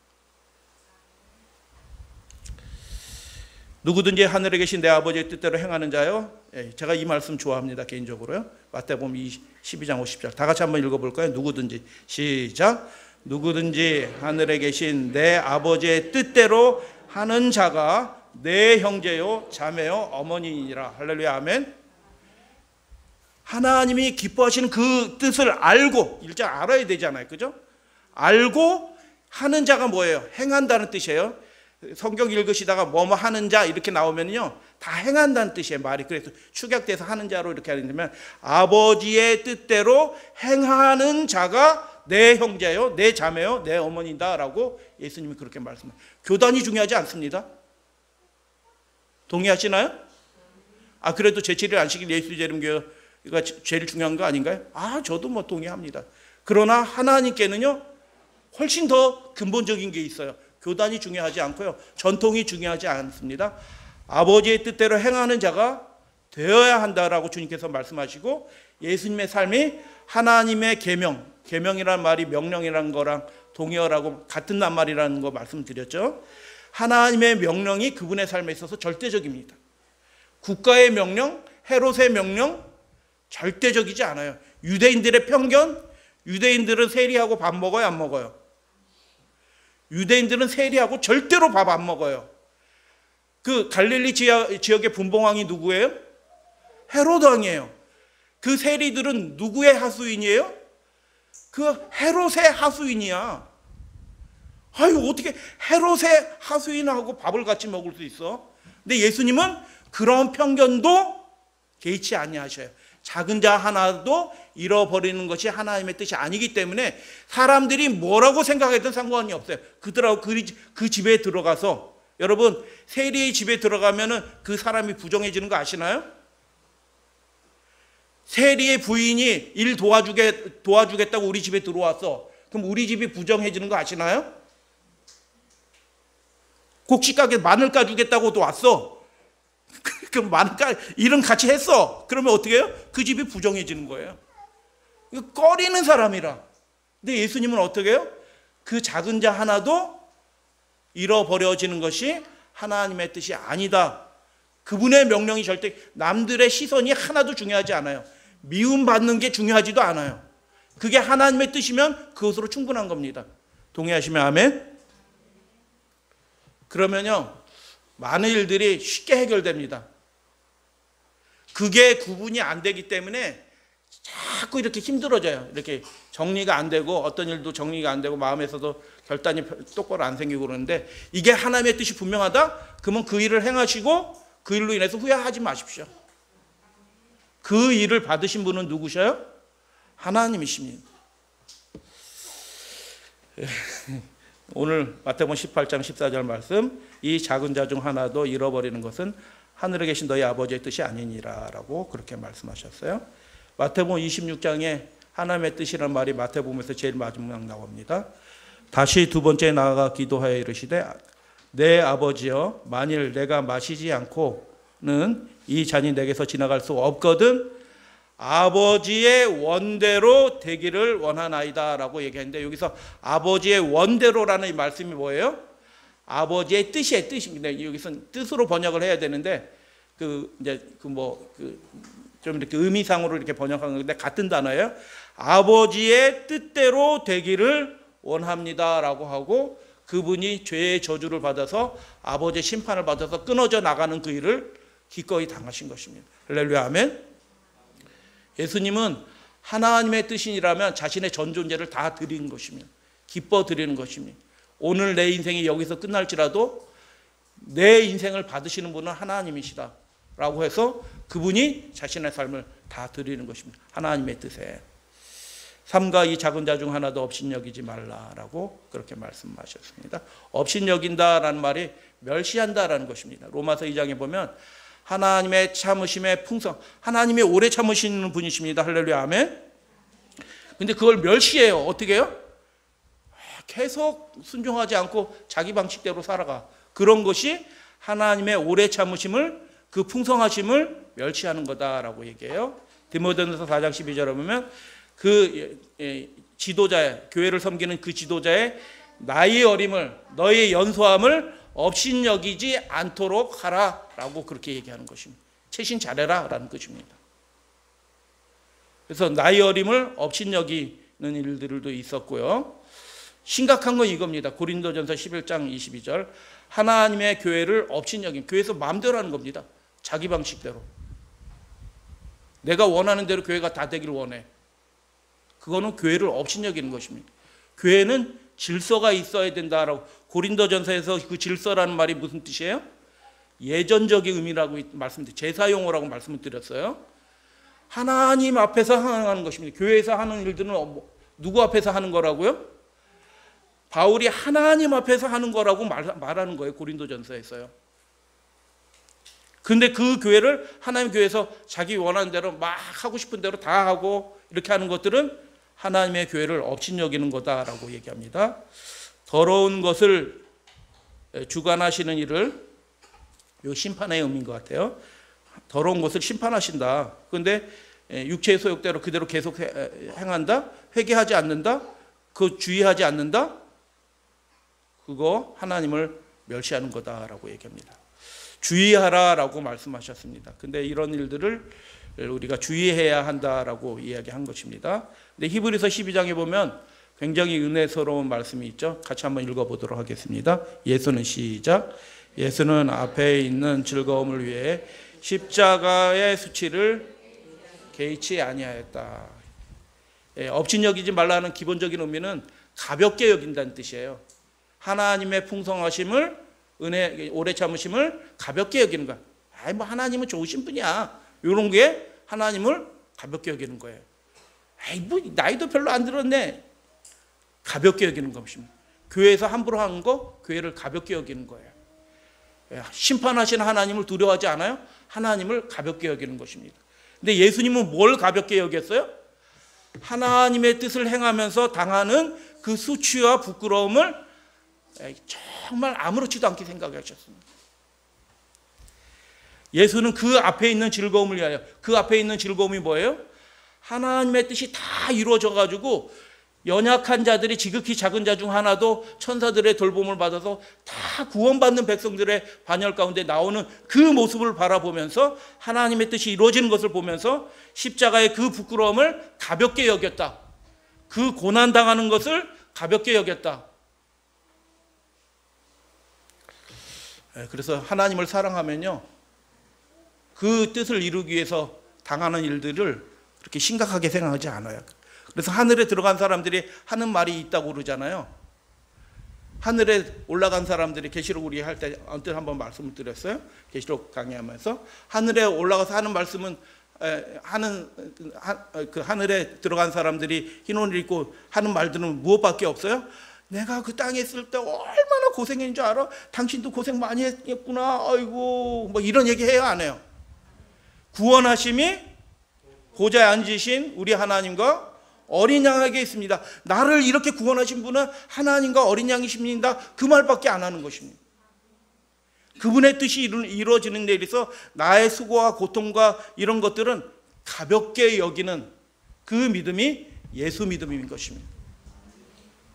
누구든지 하늘에 계신 내 아버지의 뜻대로 행하는 자요. 제가 이 말씀 좋아합니다, 개인적으로요. 마태복음 12장 50절. 다 같이 한번 읽어볼까요? 누구든지. 시작. 누구든지 하늘에 계신 내 아버지의 뜻대로 하는 자가 내 형제요 자매요 어머니니라. 할렐루야. 아멘. 하나님이 기뻐하시는 그 뜻을 알고, 일단 알아야 되잖아요, 그죠? 알고 하는 자가 뭐예요? 행한다는 뜻이에요. 성경 읽으시다가 뭐뭐 하는 자 이렇게 나오면요 다 행한다는 뜻이에요, 말이. 그래서 축약돼서 하는 자로 이렇게 하면 아버지의 뜻대로 행하는 자가 내 형제요, 내 자매요, 내 어머니다라고 예수님이 그렇게 말씀해요. 교단이 중요하지 않습니다. 동의하시나요? 아, 그래도 제7일 안식일 예수재림교회가 제일 중요한 거 아닌가요? 아, 저도 뭐 동의합니다. 그러나 하나님께는요 훨씬 더 근본적인 게 있어요. 교단이 중요하지 않고요, 전통이 중요하지 않습니다. 아버지의 뜻대로 행하는 자가 되어야 한다라고 주님께서 말씀하시고, 예수님의 삶이 하나님의 계명, 계명이라는 말이 명령이라는 거랑 동의어라고 같은 낱말이라는 거 말씀드렸죠. 하나님의 명령이 그분의 삶에 있어서 절대적입니다. 국가의 명령, 헤롯의 명령 절대적이지 않아요. 유대인들의 편견, 유대인들은 세리하고 밥 먹어요, 안 먹어요? 유대인들은 세리하고 절대로 밥 안 먹어요. 그 갈릴리 지역의 분봉왕이 누구예요? 헤롯 왕이에요. 그 세리들은 누구의 하수인이에요? 그 헤롯의 하수인이야. 아유, 어떻게 헤롯의 하수인하고 밥을 같이 먹을 수 있어? 근데 예수님은 그런 편견도 개의치 아니하셔요. 작은 자 하나도 잃어버리는 것이 하나님의 뜻이 아니기 때문에 사람들이 뭐라고 생각해도 상관이 없어요. 그들하고 그 집에 들어가서, 여러분 세리의 집에 들어가면은 그 사람이 부정해지는 거 아시나요? 세리의 부인이 일 도와주겠다고 우리 집에 들어왔어. 그럼 우리 집이 부정해지는 거 아시나요? 곡식가게 마늘 까주겠다고도 왔어. 그럼 일은 같이 했어. 그러면 어떻게 해요? 그 집이 부정해지는 거예요. 이거 꺼리는 사람이라. 근데 예수님은 어떻게 해요? 그 작은 자 하나도 잃어버려지는 것이 하나님의 뜻이 아니다. 그분의 명령이 절대, 남들의 시선이 하나도 중요하지 않아요. 미움받는 게 중요하지도 않아요. 그게 하나님의 뜻이면 그것으로 충분한 겁니다. 동의하시면 아멘? 그러면요 많은 일들이 쉽게 해결됩니다. 그게 구분이 안 되기 때문에 자꾸 이렇게 힘들어져요. 이렇게 정리가 안 되고, 어떤 일도 정리가 안 되고, 마음에서도 결단이 똑바로 안 생기고 그러는데, 이게 하나님의 뜻이 분명하다? 그러면 그 일을 행하시고 그 일로 인해서 후회하지 마십시오. 그 일을 받으신 분은 누구셔요? 하나님이십니다. 오늘 마태복음 18장 14절 말씀, 이 작은 자 중 하나도 잃어버리는 것은 하늘에 계신 너희 아버지의 뜻이 아니니라 라고 그렇게 말씀하셨어요. 마태복음 26장에 하나님의 뜻이라는 말이 마태복음에서 제일 마지막 나옵니다. 다시 두 번째 나아가 기도하여 이르시되 내 아버지여, 만일 내가 마시지 않고는 이 잔이 내게서 지나갈 수 없거든 아버지의 원대로 되기를 원하나이다 라고 얘기했는데, 여기서 아버지의 원대로라는 이 말씀이 뭐예요? 아버지의 뜻이에요. 뜻입니다. 여기서는 뜻으로 번역을 해야 되는데 좀 이렇게 의미상으로 이렇게 번역한 건데 같은 단어예요. 아버지의 뜻대로 되기를 원합니다라고 하고, 그분이 죄의 저주를 받아서 아버지의 심판을 받아서 끊어져 나가는 그 일을 기꺼이 당하신 것입니다. 할렐루야, 아멘. 예수님은 하나님의 뜻이라면 자신의 전 존재를 다 드리는 것입니다. 기뻐 드리는 것입니다. 오늘 내 인생이 여기서 끝날지라도 내 인생을 받으시는 분은 하나님이시다 라고 해서 그분이 자신의 삶을 다 드리는 것입니다. 하나님의 뜻에. 삼가 이 작은 자 중 하나도 업신여기지 말라라고 그렇게 말씀하셨습니다. 업신여긴다라는 말이 멸시한다라는 것입니다. 로마서 2장에 보면 하나님의 참으심의 풍성, 하나님이 오래 참으시는 분이십니다. 할렐루야, 아멘. 근데 그걸 멸시해요. 어떻게 해요? 계속 순종하지 않고 자기 방식대로 살아가. 그런 것이 하나님의 오래 참으심을, 그 풍성하심을 멸시하는 거다라고 얘기해요. 디모데전서 4장 12절에 보면 그 지도자의, 교회를 섬기는 그 지도자의 나이의 어림을, 너의 연소함을 업신여기지 않도록 하라라고 그렇게 얘기하는 것입니다. 채신 잘해라라는 것입니다. 그래서 나이 어림을 업신여기는 일들도 있었고요. 심각한 건 이겁니다. 고린도전서 11장 22절, 하나님의 교회를 업신여긴, 교회에서 마음대로 하는 겁니다. 자기 방식대로. 내가 원하는 대로 교회가 다 되기를 원해. 그거는 교회를 업신여기는 것입니다. 교회는 질서가 있어야 된다라고. 고린도전서에서 그 질서라는 말이 무슨 뜻이에요? 예전적인 의미라고 말씀드렸어요. 제사용어라고 말씀을 드렸어요. 하나님 앞에서 하는 것입니다. 교회에서 하는 일들은 누구 앞에서 하는 거라고요? 바울이 하나님 앞에서 하는 거라고 말하는 거예요. 고린도전서에서요. 근데 그 교회를 하나님 교회에서 자기 원하는 대로 막 하고 싶은 대로 다 하고 이렇게 하는 것들은 하나님의 교회를 업신여기는 거다라고 얘기합니다. 더러운 것을 주관하시는 일을, 이 심판의 의미인 것 같아요. 더러운 것을 심판하신다. 그런데 육체의 소욕대로 그대로 계속 행한다? 회개하지 않는다? 그 주의하지 않는다? 그거 하나님을 멸시하는 거다라고 얘기합니다. 주의하라라고 말씀하셨습니다. 근데 이런 일들을 우리가 주의해야 한다라고 이야기한 것입니다. 근데 히브리서 12장에 보면 굉장히 은혜스러운 말씀이 있죠. 같이 한번 읽어보도록 하겠습니다. 예수는 시작. 예수는 앞에 있는 즐거움을 위해 십자가의 수치를 개의치 아니하였다. 업신여기지 말라는 기본적인 의미는 가볍게 여긴다는 뜻이에요. 하나님의 풍성하심을, 은혜, 오래 참으심을 가볍게 여기는 거야. 뭐 하나님은 좋으신 분이야. 이런 게 하나님을 가볍게 여기는 거예요. 뭐 나이도 별로 안 들었네. 가볍게 여기는 것입니다. 교회에서 함부로 하는 거, 교회를 가볍게 여기는 거예요. 심판하시는 하나님을 두려워하지 않아요? 하나님을 가볍게 여기는 것입니다. 근데 예수님은 뭘 가볍게 여겼어요? 하나님의 뜻을 행하면서 당하는 그 수치와 부끄러움을 정말 아무렇지도 않게 생각하셨습니다. 예수는 그 앞에 있는 즐거움을 위하여, 그 앞에 있는 즐거움이 뭐예요? 하나님의 뜻이 다 이루어져 가지고 연약한 자들이, 지극히 작은 자 중 하나도 천사들의 돌봄을 받아서 다 구원받는 백성들의 반열 가운데 나오는 그 모습을 바라보면서 하나님의 뜻이 이루어지는 것을 보면서 십자가의 그 부끄러움을 가볍게 여겼다. 그 고난당하는 것을 가볍게 여겼다. 그래서 하나님을 사랑하면요, 그 뜻을 이루기 위해서 당하는 일들을 그렇게 심각하게 생각하지 않아요. 그래서 하늘에 들어간 사람들이 하는 말이 있다고 그러잖아요. 하늘에 올라간 사람들이, 계시록 우리 할 때 언뜻 한번 말씀을 드렸어요. 계시록 강의하면서 하늘에 올라가서 하는 말씀은 그 하늘에 들어간 사람들이 흰 옷을 입고 하는 말들은 무엇밖에 없어요? 내가 그 땅에 있을 때 얼마나 고생했는 줄 알아? 당신도 고생 많이 했구나. 아이고, 뭐 이런 얘기 해요, 안 해요? 구원하심이 보좌에 앉으신 우리 하나님과 어린 양에게 있습니다. 나를 이렇게 구원하신 분은 하나님과 어린 양이십니다. 그 말밖에 안 하는 것입니다. 그분의 뜻이 이루어지는 데 있어서 나의 수고와 고통과 이런 것들은 가볍게 여기는 그 믿음이 예수 믿음인 것입니다.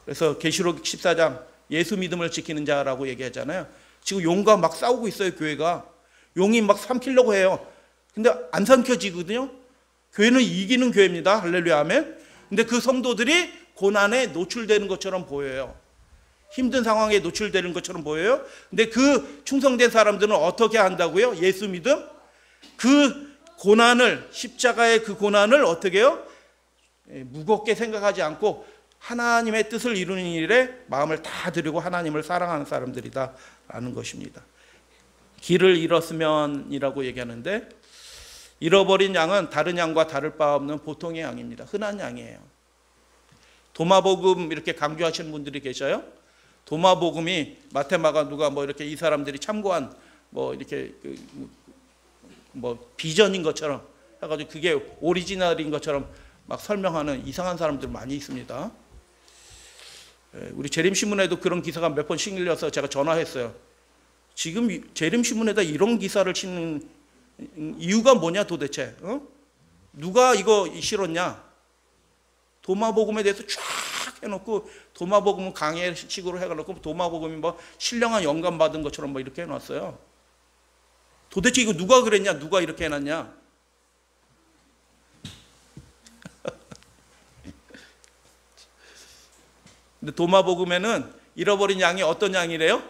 그래서 계시록 14장 예수 믿음을 지키는 자라고 얘기하잖아요. 지금 용과 막 싸우고 있어요. 교회가 용이 막 삼키려고 해요. 근데 안 삼켜지거든요. 교회는 이기는 교회입니다. 할렐루야 아멘. 근데 그 성도들이 고난에 노출되는 것처럼 보여요. 힘든 상황에 노출되는 것처럼 보여요. 근데 그 충성된 사람들은 어떻게 한다고요? 예수 믿음? 그 고난을, 십자가의 그 고난을 어떻게 해요? 무겁게 생각하지 않고 하나님의 뜻을 이루는 일에 마음을 다 드리고 하나님을 사랑하는 사람들이다 라는 것입니다. 길을 잃었으면이라고 얘기하는데, 잃어버린 양은 다른 양과 다를 바 없는 보통의 양입니다. 흔한 양이에요. 도마복음 이렇게 강조하시는 분들이 계셔요. 도마복음이 마테마가 누가 뭐 이렇게 이 사람들이 참고한 뭐 이렇게 뭐 비전인 것처럼 해가지고 그게 오리지널인 것처럼 막 설명하는 이상한 사람들 많이 있습니다. 우리 재림신문에도 그런 기사가 몇 번 실려서 제가 전화했어요. 지금 재림신문에다 이런 기사를 치는 이유가 뭐냐 도대체? 누가 이거 실었냐? 도마복음에 대해서 쫙 해놓고, 도마복음은 강해식으로 해놓고 도마복음이 뭐 신령한 영감 받은 것처럼 뭐 이렇게 해놨어요. 도대체 이거 누가 그랬냐? 누가 이렇게 해놨냐? 근데 도마복음에는 잃어버린 양이 어떤 양이래요?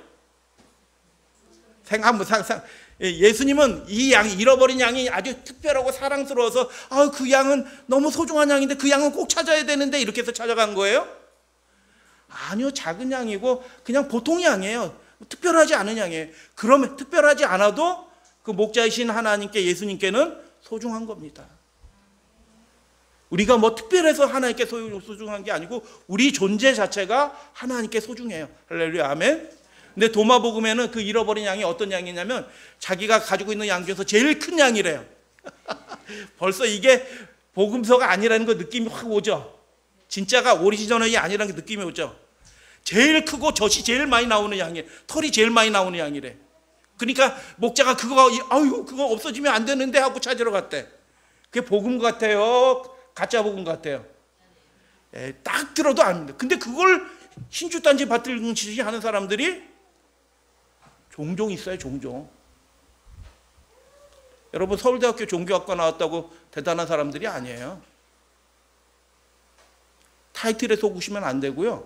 예수님은 이 양, 잃어버린 양이 아주 특별하고 사랑스러워서 그 양은 너무 소중한 양인데 그 양은 꼭 찾아야 되는데 이렇게 해서 찾아간 거예요? 아니요, 작은 양이고 그냥 보통 양이에요. 특별하지 않은 양이에요. 그러면 특별하지 않아도 그 목자이신 하나님께, 예수님께는 소중한 겁니다. 우리가 뭐 특별해서 하나님께 소중한 게 아니고 우리 존재 자체가 하나님께 소중해요. 할렐루야 아멘. 근데 도마복음에는 그 잃어버린 양이 어떤 양이냐면 자기가 가지고 있는 양 중에서 제일 큰 양이래요. 벌써 이게 복음서가 아니라는 거 느낌이 확 오죠. 진짜가 오리지널이 아니라는 게 느낌이 오죠. 제일 크고 젖이 제일 많이 나오는 양이에요. 털이 제일 많이 나오는 양이래. 그러니까 목자가 그거 없어지면 안 되는데 하고 찾으러 갔대. 그게 복음 같아요? 가짜 복음 같아요? 딱 들어도 압니다. 근데 그걸 신주단지 받들듯이 하는 사람들이 종종 있어요. 종종. 여러분, 서울대학교 종교학과 나왔다고 대단한 사람들이 아니에요. 타이틀에 속으시면 안 되고요.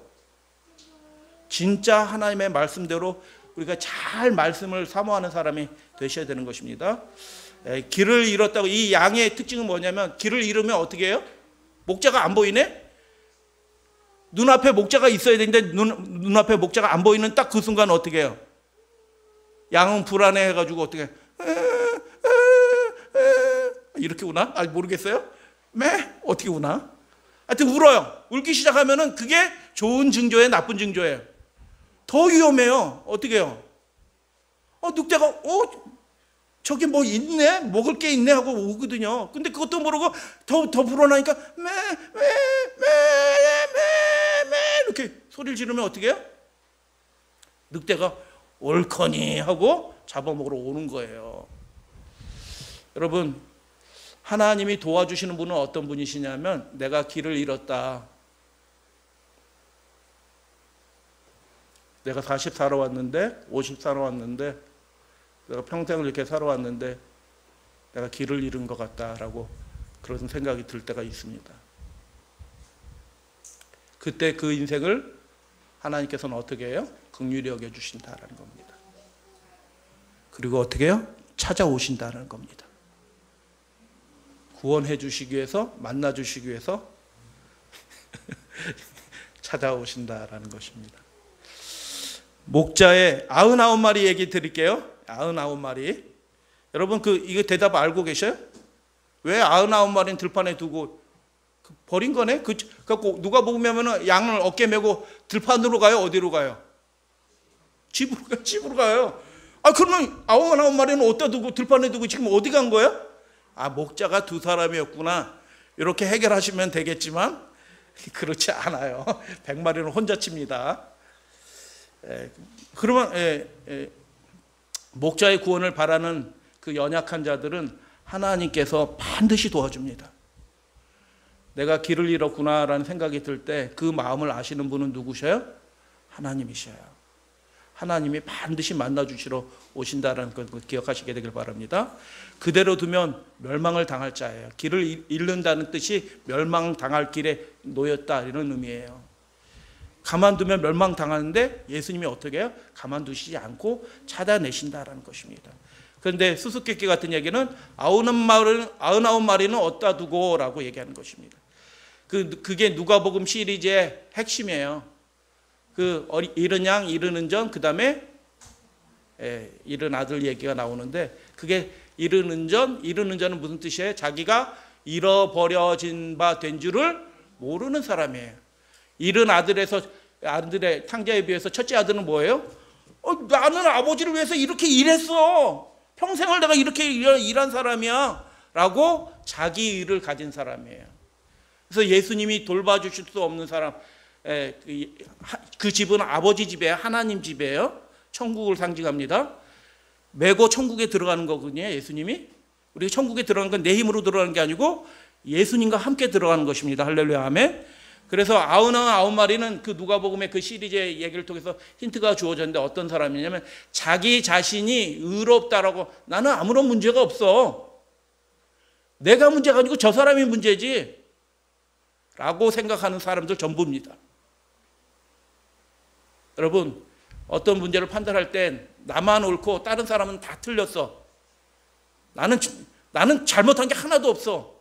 진짜 하나님의 말씀대로 우리가 잘 말씀을 사모하는 사람이 되셔야 되는 것입니다. 길을 잃었다고, 이 양의 특징은 뭐냐면 길을 잃으면 어떻게 해요? 목자가 안 보이네? 눈앞에 목자가 있어야 되는데 눈앞에 목자가 안 보이는 딱 그 순간 어떻게 해요? 양은 불안해해가지고 어떻게 이렇게 우나? 모르겠어요? 어떻게 우나? 하여튼 울어요. 울기 시작하면은 그게 좋은 징조예요? 나쁜 징조예요? 더 위험해요. 어떻게 해요? 늑대가 저기 뭐 있네? 먹을 게 있네? 하고 오거든요. 근데 그것도 모르고 더 불어나니까 이렇게 소리를 지르면 어떻게 해요? 늑대가 옳거니 하고 잡아먹으러 오는 거예요. 여러분, 하나님이 도와주시는 분은 어떤 분이시냐면, 내가 길을 잃었다. 내가 40 살아왔는데 50 살아왔는데 내가 평생을 이렇게 살아왔는데 내가 길을 잃은 것 같다라고 그런 생각이 들 때가 있습니다. 그때 그 인생을 하나님께서는 어떻게 해요? 긍휼히 여겨주신다라는 겁니다. 그리고 어떻게 해요? 찾아오신다는 겁니다. 구원해 주시기 위해서, 만나 주시기 위해서 찾아오신다라는 것입니다. 목자의 99마리 얘기 드릴게요. 99마리. 여러분 이거 대답 알고 계셔요? 왜 99마리는 들판에 두고 버린 거네? 그래갖고 누가 보면 양을 어깨 메고 들판으로 가요? 어디로 가요? 집으로 가요. 그러면 99마리는 어디다 두고 들판에 두고 지금 어디 간 거야? 목자가 두 사람이었구나. 이렇게 해결하시면 되겠지만 그렇지 않아요. 100마리는 혼자 칩니다. 그러면 목자의 구원을 바라는 그 연약한 자들은 하나님께서 반드시 도와줍니다. 내가 길을 잃었구나라는 생각이 들 때 그 마음을 아시는 분은 누구셔요? 하나님이셔요. 하나님이 반드시 만나주시러 오신다는 걸 기억하시게 되길 바랍니다. 그대로 두면 멸망을 당할 자예요. 길을 잃는다는 뜻이 멸망당할 길에 놓였다 이런 의미예요. 가만두면 멸망당하는데 예수님이 어떻게 해요? 가만두시지 않고 찾아내신다라는 것입니다. 그런데 수수께끼 같은 얘기는 99마리는 어디다 두고 라고 얘기하는 것입니다. 그게 누가복음 시리즈의 핵심이에요. 잃은 양, 잃은 은전, 그 다음에 잃은 아들 얘기가 나오는데, 그게 잃은 은전은 무슨 뜻이에요? 자기가 잃어버려진 바 된 줄을 모르는 사람이에요. 잃은 아들의 탕자에 비해서 첫째 아들은 뭐예요? 나는 아버지를 위해서 이렇게 일했어. 평생을 내가 이렇게 일한 사람이야. 라고 자기 일을 가진 사람이에요. 그래서 예수님이 돌봐주실 수 없는 사람, 그 집은 아버지 집이에요. 하나님 집이에요. 천국을 상징합니다. 메고 천국에 들어가는 거거든요. 예수님이. 우리가 천국에 들어가는 건 내 힘으로 들어가는 게 아니고 예수님과 함께 들어가는 것입니다. 할렐루야 아멘. 그래서 99마리는 그 누가복음의 그 시리즈의 얘기를 통해서 힌트가 주어졌는데, 어떤 사람이냐면 자기 자신이 의롭다라고, 나는 아무런 문제가 없어, 내가 문제가 아니고 저 사람이 문제지 라고 생각하는 사람들 전부입니다. 여러분, 어떤 문제를 판단할 땐 나만 옳고 다른 사람은 다 틀렸어, 나는 잘못한 게 하나도 없어.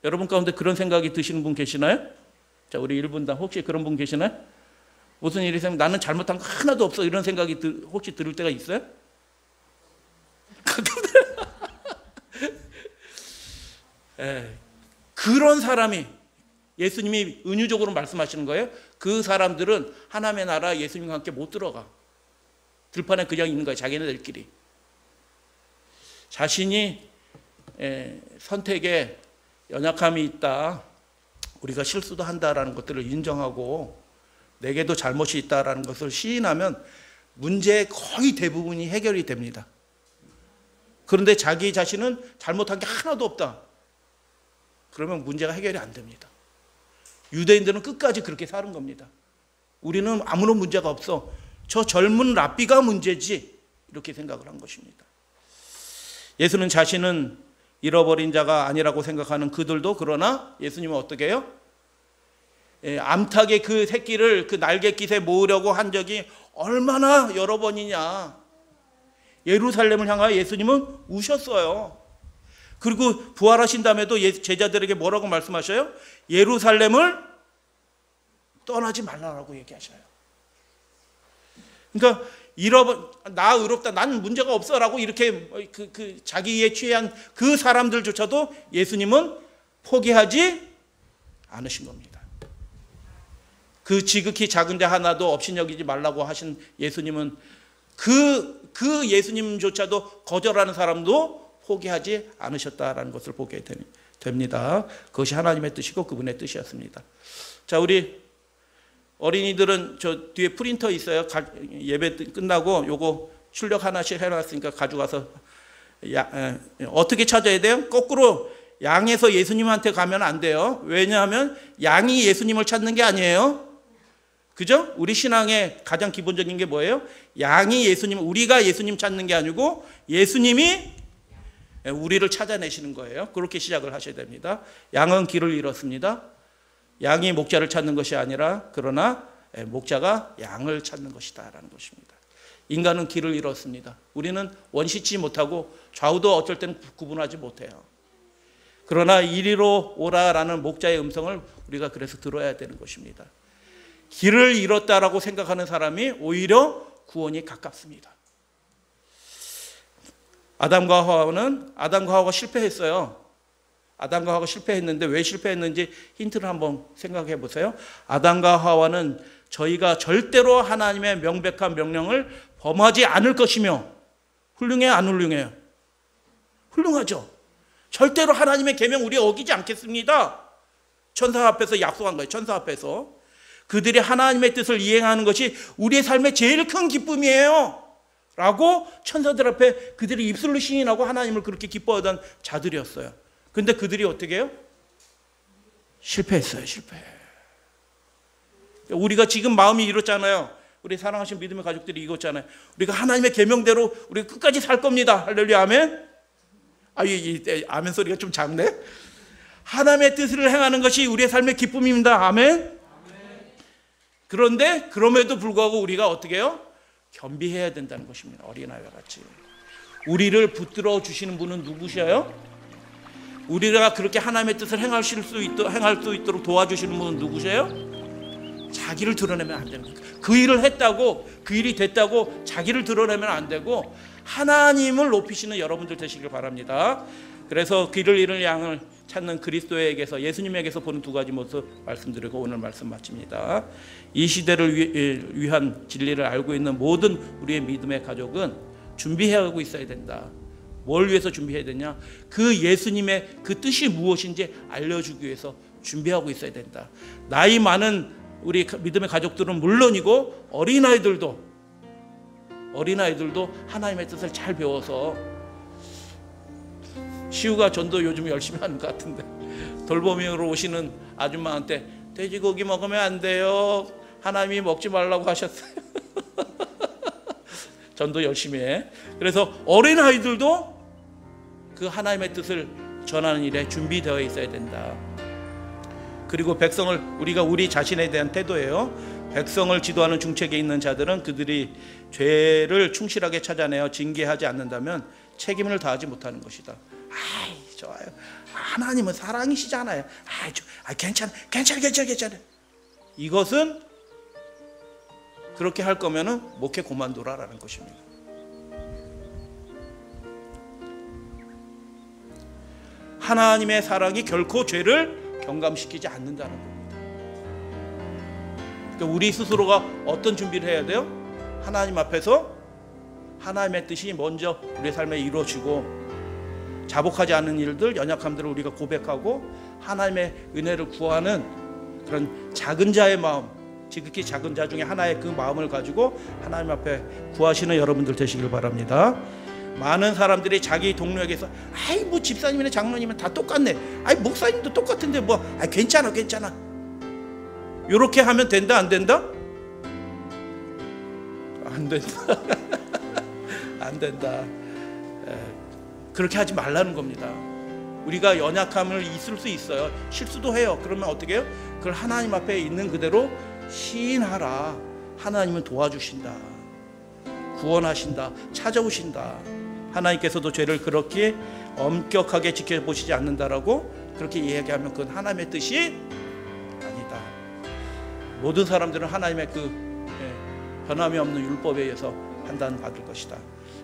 여러분 가운데 그런 생각이 드시는 분 계시나요? 자, 우리 1분당 혹시 그런 분 계시나요? 무슨 일이 있으면 나는 잘못한 거 하나도 없어, 이런 생각이 혹시 들을 때가 있어요? 그런 사람이, 예수님이 은유적으로 말씀하시는 거예요. 그 사람들은 하나님의 나라 예수님과 함께 못 들어가. 들판에 그냥 있는 거예요. 자기네들끼리. 자신이 선택에 연약함이 있다, 우리가 실수도 한다라는 것들을 인정하고 내게도 잘못이 있다라는 것을 시인하면 문제의 거의 대부분이 해결이 됩니다. 그런데 자기 자신은 잘못한 게 하나도 없다, 그러면 문제가 해결이 안 됩니다. 유대인들은 끝까지 그렇게 사는 겁니다. 우리는 아무런 문제가 없어, 저 젊은 랍비가 문제지, 이렇게 생각을 한 것입니다. 예수는 자신은 잃어버린 자가 아니라고 생각하는 그들도, 그러나 예수님은 어떻게 해요? 암탉의 그 새끼를 그 날갯깃에 모으려고 한 적이 얼마나 여러 번이냐. 예루살렘을 향하여 예수님은 우셨어요. 그리고 부활하신 다음에도 제자들에게 뭐라고 말씀하셔요? 예루살렘을 떠나지 말라라고 얘기하셔요. 그러니까 나 의롭다, 난 문제가 없어라고 이렇게 자기에 취한 그 사람들조차도 예수님은 포기하지 않으신 겁니다. 그 지극히 작은 자 하나도 업신여기지 말라고 하신 예수님은 그 예수님조차도 거절하는 사람도 포기하지 않으셨다라는 것을 보게 됩니다. 그것이 하나님의 뜻이고 그분의 뜻이었습니다. 자, 우리 어린이들은 저 뒤에 프린터 있어요. 예배 끝나고 요거 출력 하나씩 해놨으니까 가져가서 어떻게 찾아야 돼요? 거꾸로 양에서 예수님한테 가면 안 돼요. 왜냐하면 양이 예수님을 찾는 게 아니에요. 그죠? 우리 신앙의 가장 기본적인 게 뭐예요? 양이 우리가 예수님 찾는 게 아니고 예수님이 우리를 찾아내시는 거예요. 그렇게 시작을 하셔야 됩니다. 양은 길을 잃었습니다. 양이 목자를 찾는 것이 아니라, 그러나 목자가 양을 찾는 것이다라는 것입니다. 인간은 길을 잃었습니다. 우리는 원시치 못하고 좌우도 어쩔 때는 구분하지 못해요. 그러나 이리로 오라라는 목자의 음성을 우리가 그래서 들어야 되는 것입니다. 길을 잃었다라고 생각하는 사람이 오히려 구원이 가깝습니다. 아담과 하와가 실패했어요. 아담과 하와가 실패했는데 왜 실패했는지 힌트를 한번 생각해 보세요. 아담과 하와는 저희가 절대로 하나님의 명백한 명령을 범하지 않을 것이며, 훌륭해요, 안 훌륭해요? 훌륭하죠. 절대로 하나님의 계명 우리 어기지 않겠습니다. 천사 앞에서 약속한 거예요. 천사 앞에서 그들이 하나님의 뜻을 이행하는 것이 우리의 삶의 제일 큰 기쁨이에요 라고 천사들 앞에 그들이 입술로 시인하고 하나님을 그렇게 기뻐하던 자들이었어요. 근데 그들이 어떻게 해요? 실패했어요. 실패. 우리가 지금 마음이 이렇잖아요. 우리 사랑하신 믿음의 가족들이 이거잖아요. 우리가 하나님의 계명대로 우리가 끝까지 살 겁니다. 할렐루야, 아멘. 아멘 소리가 좀 작네. 하나님의 뜻을 행하는 것이 우리의 삶의 기쁨입니다. 아멘. 그런데 그럼에도 불구하고 우리가 어떻게 해요? 겸비해야 된다는 것입니다. 어린아이와 같이. 우리를 붙들어 주시는 분은 누구셔요? 우리가 그렇게 하나님의 뜻을 행할 수 있도록 도와주시는 분은 누구셔요? 자기를 드러내면 안 됩니다. 그 일을 했다고, 그 일이 됐다고 자기를 드러내면 안 되고 하나님을 높이시는 여러분들 되시길 바랍니다. 그래서 길을 잃은 양을 찾는 그리스도에게서, 예수님에게서 보는 두 가지 모습 말씀드리고 오늘 말씀 마칩니다. 이 시대를 위한 진리를 알고 있는 모든 우리의 믿음의 가족은 준비해가고 있어야 된다. 뭘 위해서 준비해야 되냐? 그 예수님의 그 뜻이 무엇인지 알려주기 위해서 준비하고 있어야 된다. 나이 많은 우리 믿음의 가족들은 물론이고 어린아이들도 하나님의 뜻을 잘 배워서, 시우가 전도 요즘 열심히 하는 것 같은데 돌보미로 오시는 아줌마한테 돼지고기 먹으면 안 돼요, 하나님이 먹지 말라고 하셨어요. 전도 열심히 해. 그래서 어린아이들도 그 하나님의 뜻을 전하는 일에 준비되어 있어야 된다. 그리고 백성을, 우리가 우리 자신에 대한 태도예요. 백성을 지도하는 중책에 있는 자들은 그들이 죄를 충실하게 찾아내어 징계하지 않는다면 책임을 다하지 못하는 것이다. 아이, 좋아요. 하나님은 사랑이시잖아요. 괜찮아. 이것은 그렇게 할 거면은 목회 그만두라라는 것입니다. 하나님의 사랑이 결코 죄를 경감시키지 않는다는 겁니다. 그러니까 우리 스스로가 어떤 준비를 해야 돼요? 하나님 앞에서 하나님의 뜻이 먼저 우리의 삶에 이루어지고, 자복하지 않은 일들, 연약함들을 우리가 고백하고 하나님의 은혜를 구하는 그런 작은 자의 마음, 지극히 작은 자 중에 하나의 그 마음을 가지고 하나님 앞에 구하시는 여러분들 되시길 바랍니다. 많은 사람들이 자기 동료에게서 뭐 집사님이나 장로님은 다 똑같네, 목사님도 똑같은데 괜찮아 이렇게 하면 된다, 안 된다? 안 된다. 안 된다. 그렇게 하지 말라는 겁니다. 우리가 연약함을 있을 수 있어요. 실수도 해요. 그러면 어떻게 해요? 그걸 하나님 앞에 있는 그대로 시인하라. 하나님은 도와주신다, 구원하신다, 찾아오신다. 하나님께서도 죄를 그렇게 엄격하게 지켜보시지 않는다라고 그렇게 이야기하면 그건 하나님의 뜻이 아니다. 모든 사람들은 하나님의 그 변함이 없는 율법에 의해서 판단받을 것이다.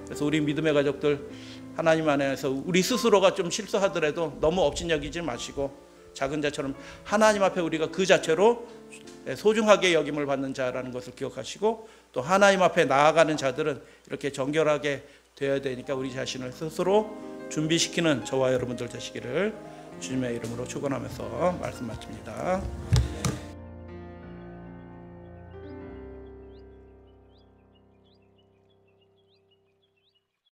그래서 우리 믿음의 가족들, 하나님 안에서 우리 스스로가 좀 실수하더라도 너무 업신여기지 마시고 작은 자처럼 하나님 앞에 우리가 그 자체로 소중하게 여김을 받는 자라는 것을 기억하시고, 또 하나님 앞에 나아가는 자들은 이렇게 정결하게 되어야 되니까 우리 자신을 스스로 준비시키는 저와 여러분들 되시기를 주님의 이름으로 축원하면서 말씀 마칩니다.